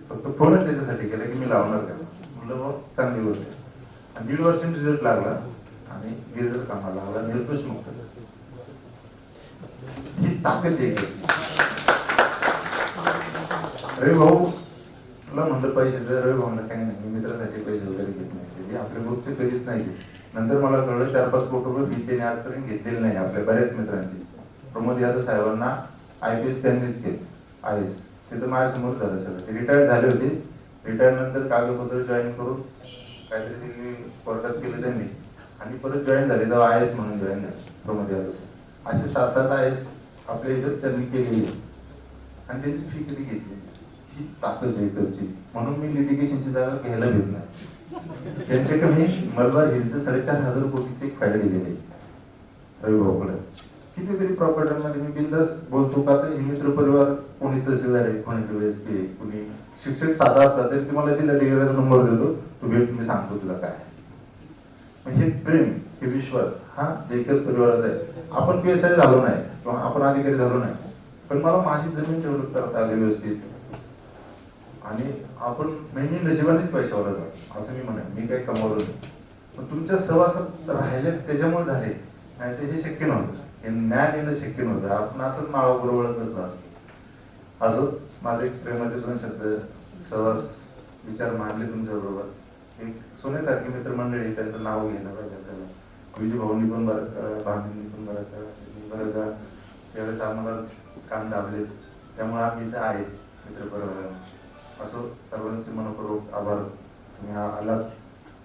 फक्त फोनच त्याच्यासाठी केला की मी लावणार का. म्हणलं भाऊ चांगली गोष्ट आहे. आणि 1.5 वर्षांनी रिझल्ट लागला आणि गिरधर कामाला लागला, निर्दोष मुक्त. ही ताकद आहे. रवी भाऊ तुला म्हणलं पैसे, रवी भाऊला काही नाही, मी मित्रासाठी पैसे वगैरे घेत नाही, आपल्या ग्रुपचे कधीच नाही घेत. नंतर मला कळलं 4-5 कोटी रुपये फी त्याने आजपर्यंत घेतलेली नाही आपल्या बऱ्याच मित्रांची. प्रमोद यादव साहेबांना IPS त्यांनीच केलं, IAS. ते तर माझ्यासमोर झालं सगळं. ते रिटायर्ड झाले होते. रिटायर नंतर कागदपत्र जॉईन करून काहीतरी कोर्टात केलं त्यांनी आणि परत जॉईन झाले, तेव्हा IAS म्हणून जॉईन झाले प्रमोद यादव साहेब. असे 7-7 IAS आपल्या इथं त्यांनी केलेली आणि त्यांची फी कधी घेतली. ही ताकद आहे करची. म्हणून मी लिटिगेशनची जागा घ्यायला भेट नाही. त्यांचे कमी मलबार हिलचं 4,500 कोटीची एक फाईल दिलेली आहे रवी भाऊकडे. कितीतरी प्रॉपर्टीमध्ये मी बिंदास बोलतो का, तर मित्र परिवार, कोणी तहसीलदार आहे, कोणी DSP आहे, कोणी शिक्षक साधा असला तरी तुम्हाला जिल्हाधिकाऱ्याचा नंबर देतो, तू भेट, मी सांगतो तुला काय आहे. म्हणजे प्रेम, हे विश्वास हा जयकर परिवाराचा आहे. आपण PSI झालो नाही किंवा आपण अधिकारी झालो नाही, पण मला माझी जमीन डेव्हलप करता आली व्यवस्थित आणि आपण नेहमी नशिबानेच पैशावर जातो असं मी म्हणेन. मी काही कमावलं नाही, पण तुमच्या सहवासात राहिले त्याच्यामुळे झाले, नाही ते हे शक्य नव्हतं. हे ज्ञान येणं शक्य नव्हतं. आपण असंच माळावर वळत बसलो असतो. असं माझे प्रेमाचे 2 शब्द सहवास विचार मांडले तुमच्या बरोबर. एक सोन्यासारखी मित्रमंडळी, त्यांचं नाव घेणं पाहिजे आपल्याला. विजू भाऊंनी पण बरं, भांडींनी पण बरं त्यावेळेस आम्हाला कान दाबले, त्यामुळे आम्ही इथे आहे मित्र परिवार. असो, सर्वांचे मनपूर्वक आभार. तुम्ही आलात,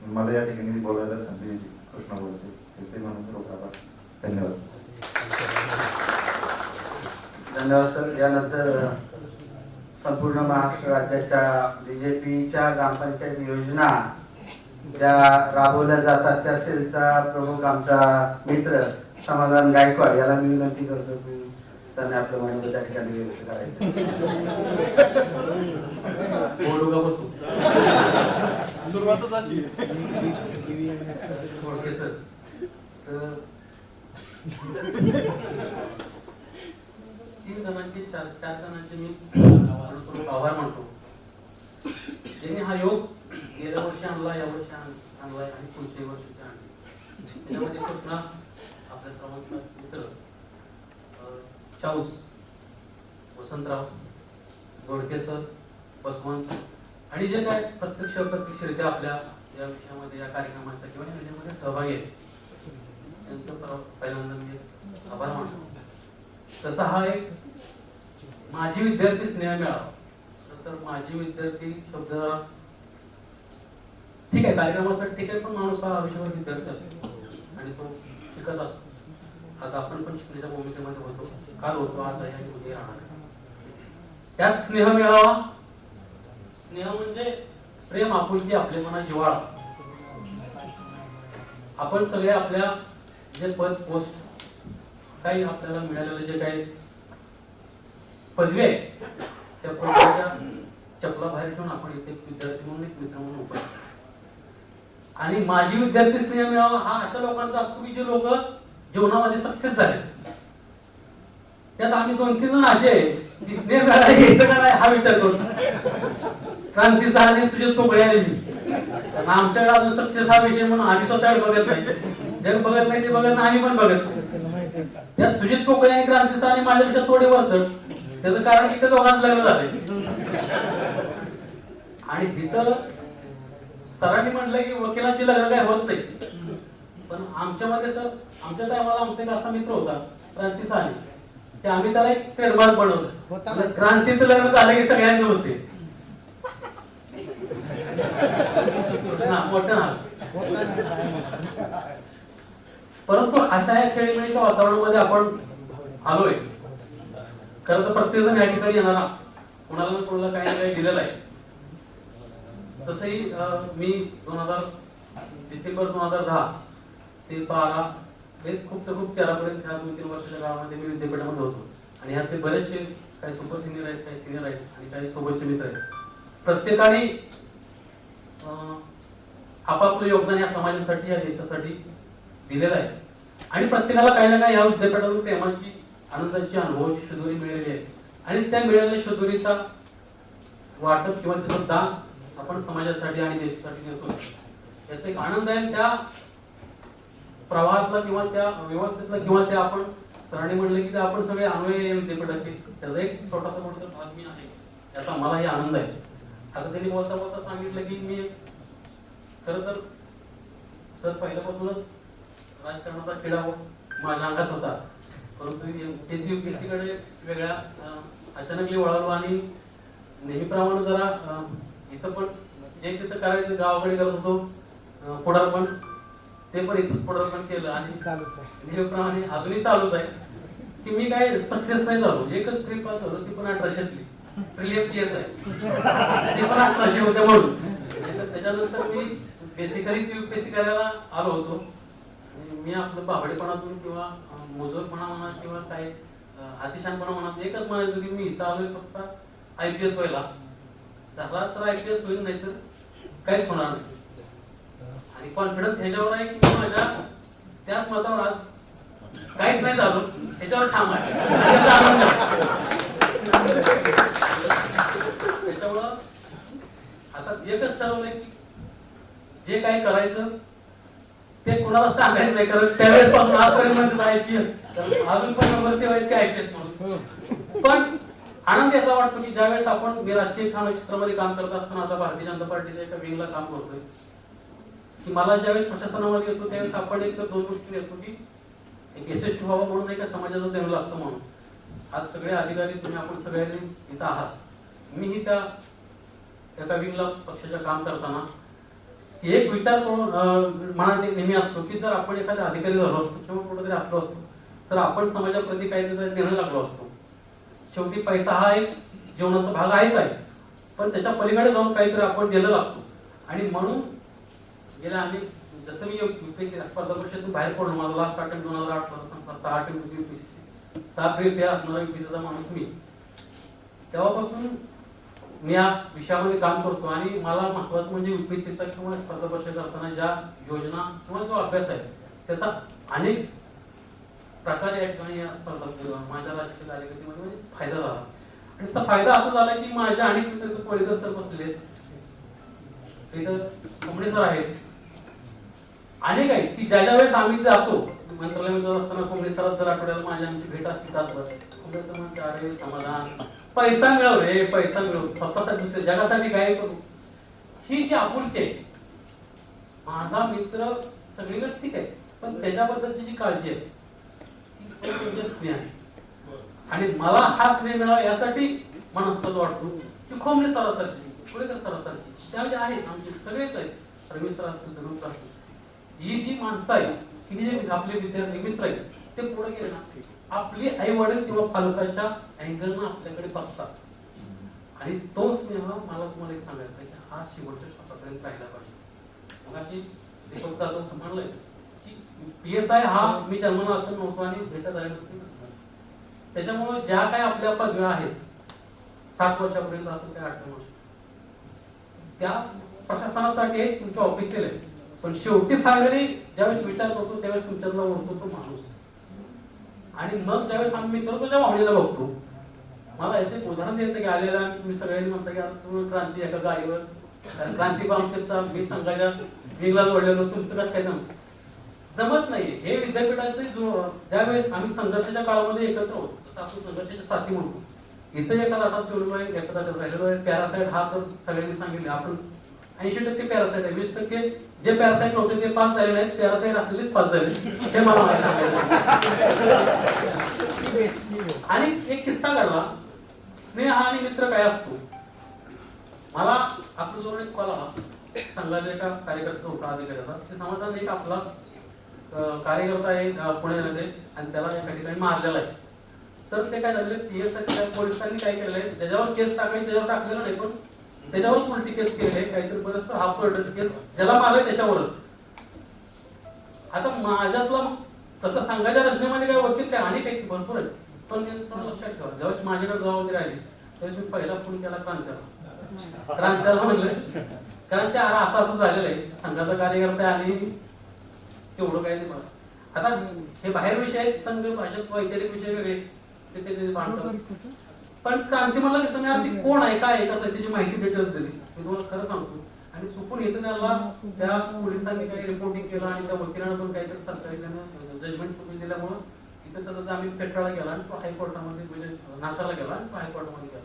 मला या ठिकाणी बोलायला संधी दिली कृष्णा बोलचे, त्याचे मनपूर्वक आभार. धन्यवाद.
धन्यवाद सर. यानंतर संपूर्ण महाराष्ट्र राज्याच्या BJPच्या ग्रामपंचायत योजना ज्या राबवल्या जातात त्या सेलचा प्रमुख आमचा मित्र समाधान गायकवाड याला मी विनंती करतो की त्यांनी आपलं म्हणणं त्या ठिकाणी व्यक्त करायचं.
बोलू का बसू?
सुरुवातच अशी.
Okay sir. तर 3 जणांचे 4 जणांचे मी आभार मानतो, ज्यांनी हा योग गेल्या वर्षी आणला, या वर्षी आणलाय आणि पुढच्या वर्षी आणले. त्याच्यामध्ये कृष्णा आपल्या सर्वांचा मित्र, चाऊस, वसंतराव, गोडके सर, बसवंत आणि जे काय प्रत्यक्ष अप्रत्यक्षरित्या आपल्या या विषयामध्ये, या कार्यक्रमाच्या किंवा योजनेमध्ये सहभागी आहेत, त्यांचं पहिल्यांदा मी आभार मानतो. तसा हा एक माजी विद्यार्थी स्नेह मेळावा. तर माजी विद्यार्थी शब्द ठीक आहे, कार्यक्रमासाठी ठीक आहे, पण माणूस हा आयुष्यभर विद्यार्थी असतो आणि तो शिकत असतो. आज आपण पण शिकण्याच्या भूमिकेमध्ये होतो, काल होतो, आज आहे आणि उद्या राहणार. त्यात स्नेह मेळावा. स्नेह म्हणजे प्रेम, आपुलकी, आपले मनात जिव्हाळा.
आपण सगळे आपल्या जे पद पोस्ट काही आपल्याला मिळालेलं जे काही पदवी आहे त्या पदवीच्या चपला बाहेर ठेवून आपण इथे विद्यार्थी म्हणून एक मित्र म्हणून उभा आहे. आणि माझी विद्यार्थी स्नेह मेळावा हा अशा लोकांचा असतो की जे लोक जीवनामध्ये सक्सेस झाले. त्यात आम्ही 2-3 जण असे आहे की स्नेह मेळावा घ्यायचं का नाही हा विचार करतो. क्रांती सहाने सुजित पोकळे आणि मी, कारण आमच्याकडे अजून सक्सेस हा विषय म्हणून आम्ही स्वतःकडे बघत नाही. जग बघत नाही ते बघत नाही, आम्ही पण बघत नाही. त्यात सुजित पोकळे आणि क्रांती सहाने माझ्यापेक्षा थोडे वरचढ. त्याचं कारण की ते दोघांचं लग्न झालंय. आणि तिथं सरांनी म्हटलं की वकिलांची लग्न काय होत नाही, पण आमच्यामध्ये सर आमच्या टायमाला आमचा एक असा मित्र होता क्रांती सहाने, ते आम्ही त्याला एक ट्रेडमार्क बनवलं, क्रांतीचं लग्न झालं की सगळ्यांचं होते. मोठं नाच. परंतु अशा या खेळीमेळीच्या वातावरणामध्ये आपण आलोय. खरं तर प्रत्येक जण या ठिकाणी येणारा कोणाला ना कोणाला काही ना काही दिलेलं आहे. तसंही मी डिसेंबर 2010 ते 12 खूप 13 पर्यंत ह्या 2-3 वर्षाच्या काळामध्ये मी विद्यापीठामध्ये होतो. आणि ह्यातले बरेचसे काही सुपर सिनियर आहेत, काही सिनियर आहेत आणि काही सोबतचे मित्र आहेत. प्रत्येकाने आपापलं योगदान या समाजासाठी या देशासाठी दिलेलं आहे. आणि प्रत्येकाला काही ना काही या विद्यापीठातून प्रेमाची आनंदाची अनुभवाची शोधुरी मिळालेली आहे. आणि त्या मिळालेल्या शोधुरीचा वाटप किंवा त्याचं दान आपण समाजासाठी आणि देशासाठी देतो. याचा एक आनंद आहे. त्या प्रवाहातला किंवा त्या व्यवस्थेतला किंवा त्या आपण सरांनी म्हणले की आपण सगळे अन्वय विद्यापीठाचे त्याचा एक छोटासा भाग मी आहे, याचा मलाही आनंद आहे. आता त्यांनी बोलता बोलता सांगितलं की मी खरं तर सर पहिल्यापासूनच राजकारणाचा किडा माझ्या अंगात होता, परंतु एमपीएससी यूपीएससी कडे वेगळ्या अचानकली वळालो आणि नेहमीप्रमाणे जरा इथं पण जे तिथं करायचं गावाकडे करत होतो पुढारपण, ते पण इथंच पुढारपण केलं आणि नेहमीप्रमाणे अजूनही चालूच आहे की मी काय सक्सेस नाही झालो. एकच ट्रिप पास झालो, ती पण 1800तली प्रिलियम आहे, ते पण 1800 होते म्हणून. त्याच्यानंतर मी बेसिकली यूपीएससी करायला आलो होतो. मी आपलं बावडेपणातून किंवा मोजरपणा म्हणा किंवा काय अतिशानपणा म्हणा एकच म्हणायचो की मी इथं आलोय फक्त IPS व्हायला. झाला तर IPS होईल, नाही तर काहीच होणार नाही. आणि कॉन्फिडन्स ह्याच्यावर आहे की माझ्या त्याच मतावर आज काहीच नाही झालो ह्याच्यावर ठाम आहे. त्याच्यामुळं आता एकच ठरवलंय की जे काही करायचं ते कोणाला सांगायचं नाही, कारण त्यावेळेस पासून आजपर्यंत म्हणतात IPS, अजून पण नंबर तेव्हा इतके IPS म्हणून. पण आनंद याचा वाटतो की ज्यावेळेस आपण मी राष्ट्रीय क्षेत्रामध्ये काम करत असताना आता भारतीय जनता पार्टीच्या एका विंगला काम करतोय, की मला ज्यावेळेस प्रशासनामध्ये येतो त्यावेळेस आपण एक तर 2 गोष्टी येतो की एक यशस्वी व्हावं म्हणून एका समाजाचं देणं लागतं म्हणून. आज सगळे अधिकारी तुम्ही आपण सगळ्यांनी इथं आहात. मीही त्या एका विंगला पक्षाच्या काम करताना एक विचार करून मनात नेहमी असतो की जर आपण एखाद्या अधिकारी झालो असतो किंवा कुठेतरी असलो असतो तर आपण समाजाप्रती काहीतरी देणं लागलो असतो. शेवटी पैसा हा एक जीवनाचा भाग आहेच आहे, पण त्याच्या पलीकडे जाऊन काहीतरी आपण देणं लागतो. आणि म्हणून गेल्या आम्ही जसं मी यूपीएससी स्पर्धा परीक्षेतून बाहेर पडलो, माझा लास्ट अटेम्प्ट 2008 ला 6 अटेम्प्ट यूपीएससी 6 ग्रेड फेल असणारा यूपीएससीचा माणूस मी. तेव्हापासून मी या विषयामध्ये काम करतो आणि मला महत्वाचं म्हणजे यूपीएससीचा किंवा स्पर्धा परीक्षा करताना ज्या योजना किंवा जो अभ्यास आहे त्याचा अनेक प्रकारे या ठिकाणी या स्पर्धा माझ्या राजकीय कार्यकिर्दीमध्ये म्हणजे फायदा झाला. आणि त्याचा फायदा असा झाला की माझ्या अनेक मित्र कोळीकर सर बसलेले आहेत, इथं कोंबडे सर आहेत, अनेक आहेत की ज्या वेळेस आम्ही जातो मंत्रालयामध्ये असताना कोंबडे सरात दर आठवड्याला माझी आमची भेट असते तासभर. कोंबडे सर म्हणते अरे समाधान पैसा मिळव रे, पैसा मिळव, स्वतःसाठी दुसऱ्या जगासाठी काय करू. ही जी आपुलकी आहे, माझा मित्र सगळीकडे ठीक आहे पण त्याच्याबद्दलची जी काळजी आहे ती स्नेह आहे. आणि मला हा स्नेह मिळावा यासाठी महत्वाचं वाटतो की कोंबडे सरासारखी कोळीकर सरासारखी ज्या आहेत आमचे सगळेच आहेत, रमेश सर असतील धनुष असतील, ही जी माणसं आहेत ही जे आपले विद्यार्थी मित्र आहेत ते पुढे गेले ना आपली आई वडील किंवा पालकाच्या अँगलनं आपल्याकडे बघतात. आणि तो स्नेह मला तुम्हाला एक सांगायचं आहे की हा शेवटच्या श्वासापर्यंत राहिला पाहिजे. मग अशी दीपक जाधव म्हणलंय PSI हा मी जन्मनातून नव्हतो आणि भेटत आहे त्याच्यामुळे ज्या काय आपल्या पदव्या आहेत 7 वर्षापर्यंत असं काय 8 वर्ष त्या प्रशासनासाठी तुमच्या ऑफिशियल आहे पण शेवटी फायनली ज्यावेळेस विचार करतो त्यावेळेस तुमच्यातला ओळखतो तो माणूस आणि मग ज्यावेळेस आम्ही मित्र तुझ्या भावनेला बघतो मला याचं एक उदाहरण द्यायचं की आलेला तुम्ही सगळ्यांनी म्हणता की तुम्ही क्रांती एका गाडीवर क्रांती कॉन्सेप्टचा मी संघाच्या वेगळा जोडलेलो तुमचं कसं काय जमत नाहीये हे विद्यापीठाचे ज्यावेळेस आम्ही संघर्षाच्या काळामध्ये एकत्र होतो तसं आपण संघर्षाच्या साथी म्हणतो इथं एका दाटात चोरलो आहे एका दाटात राहिलेलो आहे पॅरासाइट हा तर सगळ्यांनी सांगितले आपण 80% पॅरासाइट आहे 20% जे पॅरासाइट नव्हते ते पास झाले नाहीत पॅरासाइट असलेलेच पास झाले हे मला माहिती आणि एक किस्सा घडला स्नेह आणि मित्र काय असतो मला आपल्या जवळ एक कॉल आला संघाचा एका कार्यकर्ता होता अधिकाऱ्याचा ते समाजात एक आपला कार्यकर्ता आहे पुण्यामध्ये आणि त्याला एका ठिकाणी मारलेला आहे तर ते काय झाले PSI पोलिसांनी काय केलेलं आहे ज्याच्यावर केस टाकायची त्याच्यावर टाकलेलं नाही पण त्याच्यावरच उलटी केस केलेली आहे काहीतरी बरंच हाफ मर्डरची केस ज्याला मारलंय त्याच्यावरच आता माझ्यातला तसं संघाच्या रचनेमध्ये काय वकील काय आणि काही भरपूर आहेत पण मी तुम्हाला लक्षात ठेवा ज्यावेळेस माझ्याकडे जबाबदारी आली त्यावेळेस मी पहिला फोन केला क्रांत्याला म्हणलं कारण ते असं असं झालेलं आहे संघाचा कार्यकर्ता आणि तेवढं काही नाही मला आता हे बाहेर विषय आहेत संघ भाजप वैचारिक विषय वेगळे ते मांडतात पण क्रांती मला कसं नाही ती कोण आहे काय आहे कसं आहे त्याची माहिती डिटेल्स दिली मी तुम्हाला खरं सांगतो आणि चुकून येतं त्याला त्या पोलिसांनी काही रिपोर्टिंग केलं आणि त्या वकिलांना पण काहीतरी सरकारी त्यानं जजमेंट चुकून दिल्यामुळं इथं त्याचा जामीन फेटाळला गेला आणि तो हायकोर्टामध्ये म्हणजे नाकारला गेला आणि तो हायकोर्टामध्ये गेला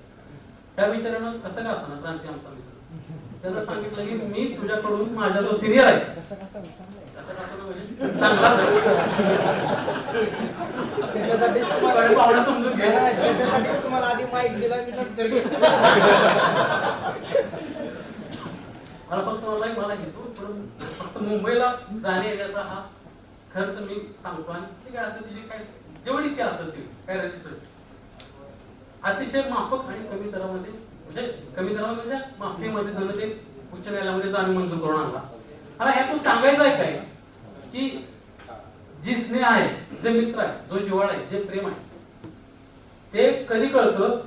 त्या विचारानं कसं का असं ना क्रांती आमचा मित्र त्यानं सांगितलं की मी तुझ्याकडून माझा जो सिनियर आहे कसं कसं म्हणजे चांगलाच आहे पावडं समजून घे
त्याच्यासाठी तुम्हाला आधी माहिती दिला मी नंतर
मला फक्त मला घेतो पण फक्त मुंबईला जाणे येण्याचा हा खर्च मी सांगतो आणि ठीक आहे असं तिची काय जेवढी फी असेल ती काय रजिस्टर अतिशय माफक आणि कमी दरामध्ये म्हणजे कमी दरामध्ये म्हणजे माफीमध्ये झालं ते उच्च न्यायालयामध्ये जामीन मंजूर करून आणला मला ह्यातून सांगायचं आहे काय की जी स्नेह आहे जे मित्र आहे जो जिव्हाळा आहे जे प्रेम आहे ते कधी कळतं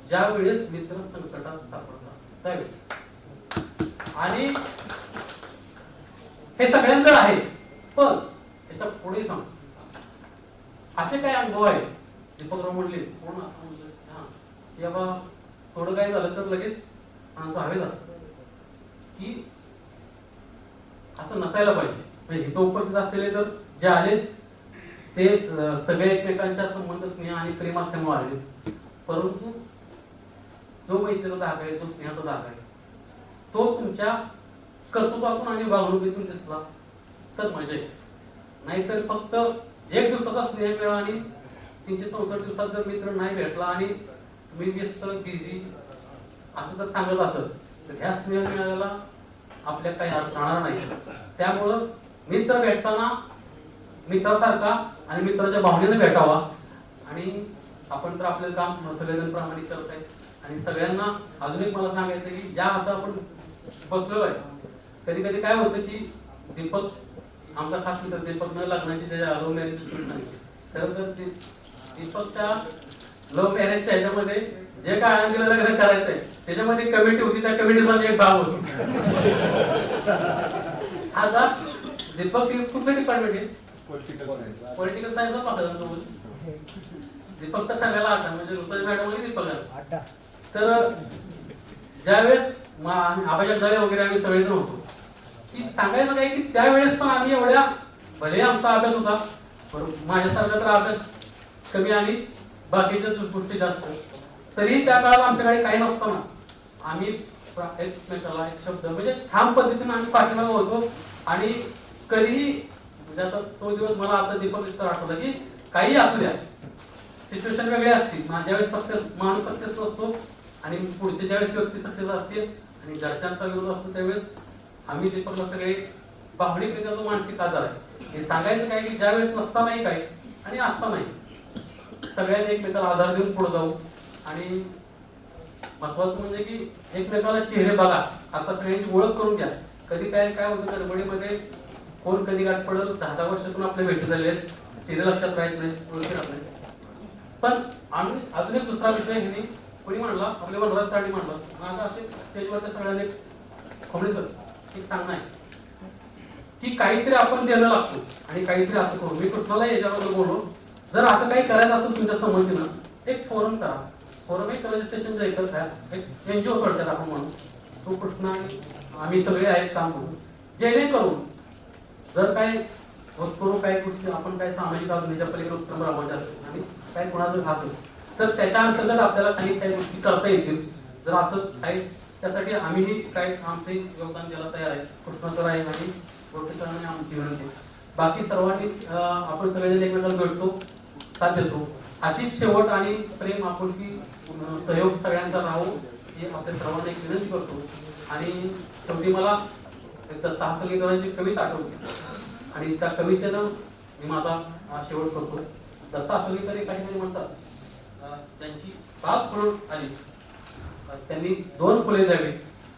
ज्या वेळेस मित्र संकटात सापडत असतो त्यावेळेस आणि हे सगळ्यांकडे आहे पण त्याच्या पुढे सांगतो असे काय अनुभव आहे दीपकराव म्हणले कोण की बाबा थोडं काय झालं तर लगेच माणसं हवेच असतं की असं नसायला पाहिजे म्हणजे इथं उपस्थित असलेले तर जे आले ते सगळे एकमेकांच्या संबंध स्नेह आणि प्रेम असल्यामुळे आले परंतु जो मैत्रीचा धागा आहे जो स्नेहाचा धागा आहे तो तुमच्या कर्तृत्वातून आणि वागणुकीतून दिसला तर मजा येईल नाहीतर फक्त एक दिवसाचा स्नेह मिळा आणि 364 दिवसात जर मित्र नाही भेटला आणि तुम्ही व्यस्त बिझी असं जर सांगत असत तर ह्या स्नेह मिळायला आपल्या काही अर्थ राहणार नाही त्यामुळं मित्र भेटताना मित्रासारखा आणि मित्राच्या भावनेने भेटावा आणि आपण तर आपलं काम सगळेजण प्रामाणिक करत आहे आणि सगळ्यांना अजून एक मला सांगायचं की ज्या आता आपण बसलेलो आहे कधी कधी काय होतं की दीपक आमचा खास मित्र दीपकनं लग्नाची त्याच्या लव्ह मॅरेज स्टोरी सांगितली खरं तर दीपकच्या लव्ह मॅरेजच्या ह्याच्यामध्ये जे काय आनंदीला लग्न करायचंय त्याच्यामध्ये कमिटी होती त्या कमिटीचा एक भाग होतो आता दीपक कुठलं डिपार्टमेंट आहे पॉलिटिकल सायन्सला पाहतात दीपकचा ठरलेला आठ म्हणजे ऋतुजा मॅडम आणि दीपक तर ज्यावेळेस आबाच्या दळे वगैरे आम्ही सगळेजण होतो की सांगायचं काय की त्यावेळेस पण आम्ही एवढ्या भले आमचा अभ्यास होता माझ्यासारखा तर अभ्यास कमी आणि बाकीच्या गोष्टी जास्त तरी त्या काळात आमच्याकडे काही नसताना आम्ही एकमेकाला एक शब्द म्हणजे ठाम पद्धतीने आम्ही पाठीमागे होतो आणि कधीही म्हणजे आता तो दिवस मला आता दीपक इतर आठवला की काही असू द्या सिच्युएशन वेगळी असते ज्यावेळेस माणूस सक्सेस असतो आणि पुढचे ज्यावेळेस व्यक्ती सक्सेस असते आणि घरच्यांचा विरोध असतो त्यावेळेस आम्ही दीपकला सगळे भावनिकरित्या जो मानसिक आजार आहे हे सांगायचं काय की ज्यावेळेस नसतानाही काय आणि असतानाही सगळ्यांनी एकमेकाला आधार देऊन पुढे जाऊ आणि महत्वाचं म्हणजे की एकमेकाला चेहरे बघा आता सगळ्यांची ओळख करून घ्या कधी काय काय होतं गडबडीमध्ये कोण कधी गाठ पडेल 10-10 वर्षातून आपले भेटी झाले आहेत, चिन्ह लक्षात राहत नाही, ओळखी राहत नाही. पण आम्ही अजून एक दुसरा विषय ह्यांनी कोणी म्हणला, आपले वनराज साडी म्हणला, माझा असे स्टेजवरच्या सगळ्यांनी खोबळे सर एक सांगणं आहे की काहीतरी आपण देणं लागतो आणि काहीतरी असं करू. मी कृष्णाला याच्याबद्दल बोललो, जर असं काही करायचं असेल तुमच्या संमतीनं एक फोरम करा. फोरम एक रजिस्ट्रेशन जायचं काय एक एनजीओ थोडक्यात आपण म्हणू, तो कृष्णा आणि आम्ही सगळे आहेत काम करू, जेणेकरून जर काय होतकरू काही गोष्टी आपण काय सामाजिक आंदोलनाच्या पलीकडे उत्तम राबवायचे असतील आणि काय कोणाचं असेल तर त्याच्या अंतर्गत आपल्याला काही गोष्टी करता येतील. जर असं काही त्यासाठी आम्हीही काय आमचे योगदान द्यायला तयार आहे. कृष्णा सर आहे आणि गोष्टी सरांनी आमची विनंती. बाकी सर्वांनी आपण सगळेजण एकमेकांना भेटतो, साथ देतो. अशीच शेवट आणि प्रेम आपुलकी सहयोग सगळ्यांचा राहू हे आपल्या सर्वांना एक विनंती करतो. आणि शेवटी मला दत्ता हसलगीकरांची कविता आठवते आणि त्या कवितेनं मी माझा शेवट करतो. दत्ता हसलगीकर एका ठिकाणी म्हणतात, ज्यांची बाग फुलून आली त्यांनी 2 फुले द्यावी,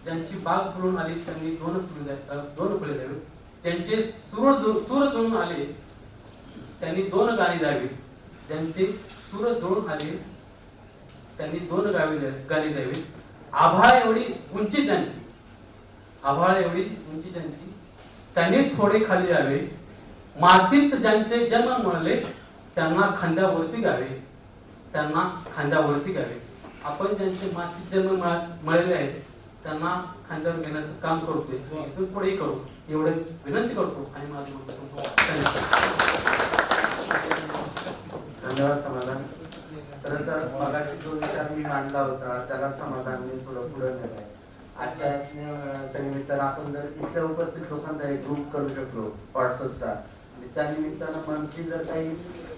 ज्यांची बाग फुलून आली त्यांनी 2 फुले द्यावी, ज्यांचे सूर जुळून आले त्यांनी 2 गाणी द्यावी, ज्यांचे सूर जुळून आले त्यांनी 2 गाणी द्यावी. आभाळ एवढी उंची ज्यांची, आभाळ एवढी उंची ज्यांची त्यांनी थोडे खाली यावे. मातीत ज्यांचे जन्म मिळाले त्यांना खांद्यावरती घ्यावे, त्यांना खांद्यावरती घ्यावे. आपण ज्यांचे मातीत जन्म मिळाले आहेत त्यांना खांद्यावर घेण्याचं काम करतोय, इथून पुढेही करू एवढे विनंती करतो आणि माझं
धन्यवाद समाधान. खरं तर मगाशी जो विचार मी मांडला होता त्याला समाधानने थोडं पुढे नेलंय. आजच्या स्नेहमेळाव्याच्या निमित्तानं आपण जर इथल्या उपस्थित लोकांचा एक ग्रुप करू शकलो व्हॉट्सअपचा, त्या निमित्तानं मंथली जर काही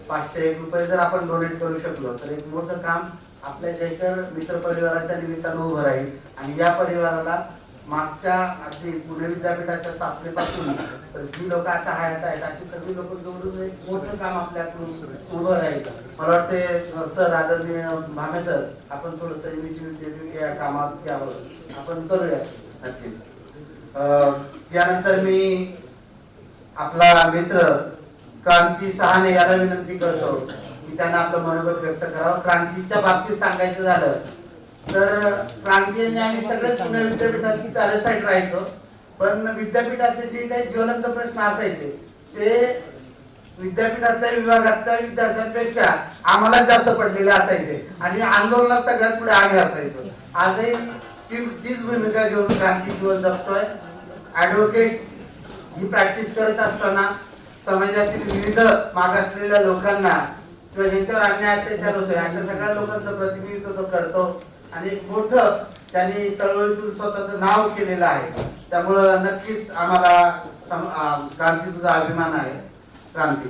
501 रुपये जर आपण डोनेट करू शकलो तर एक मोठं काम आपल्या जयकर मित्र परिवाराच्या निमित्तानं उभं राहील. आणि या परिवाराला मागच्या अगदी पुणे विद्यापीठाच्या स्थापनेपासून तर जी लोक आता हयात आहेत अशी सगळी लोक जोडून एक मोठं काम आपल्याकडून उभं राहील. मला वाटते सर आदरणीय भामे सर आपण थोडंसं इनिशिएटिव्ह या कामात घ्यावं, आपण करूया नक्कीच. यानंतर मी आपला मित्र क्रांती सहाने याला विनंती करतो की त्यांना आपलं मनोगत व्यक्त करावं. क्रांतीच्या बाबतीत सांगायचं झालं तर क्रांतीने आम्ही सगळेच पुणे विद्यापीठाची पॅरासाईट राहायचो, पण विद्यापीठातले जे काही ज्वलंत प्रश्न असायचे ते विद्यापीठातल्या विभागातल्या विद्यार्थ्यांपेक्षा आम्हाला जास्त पडलेले असायचे आणि आंदोलनात सगळ्यात पुढे आम्ही असायचो. आजही तीच भूमिका घेऊन क्रांती जीवन जगतोय. ऍडव्होकेट ही प्रॅक्टिस करत असताना समाजातील विविध मागासलेल्या लोकांना किंवा ज्यांच्यावर अन्याय अत्याचार होतोय अशा सगळ्या लोकांचं प्रतिनिधित्व तो करतो आणि एक मोठं त्यांनी चळवळीतून स्वतःचं नाव केलेलं आहे. त्यामुळं नक्कीच आम्हाला क्रांती तुझा अभिमान आहे. क्रांती.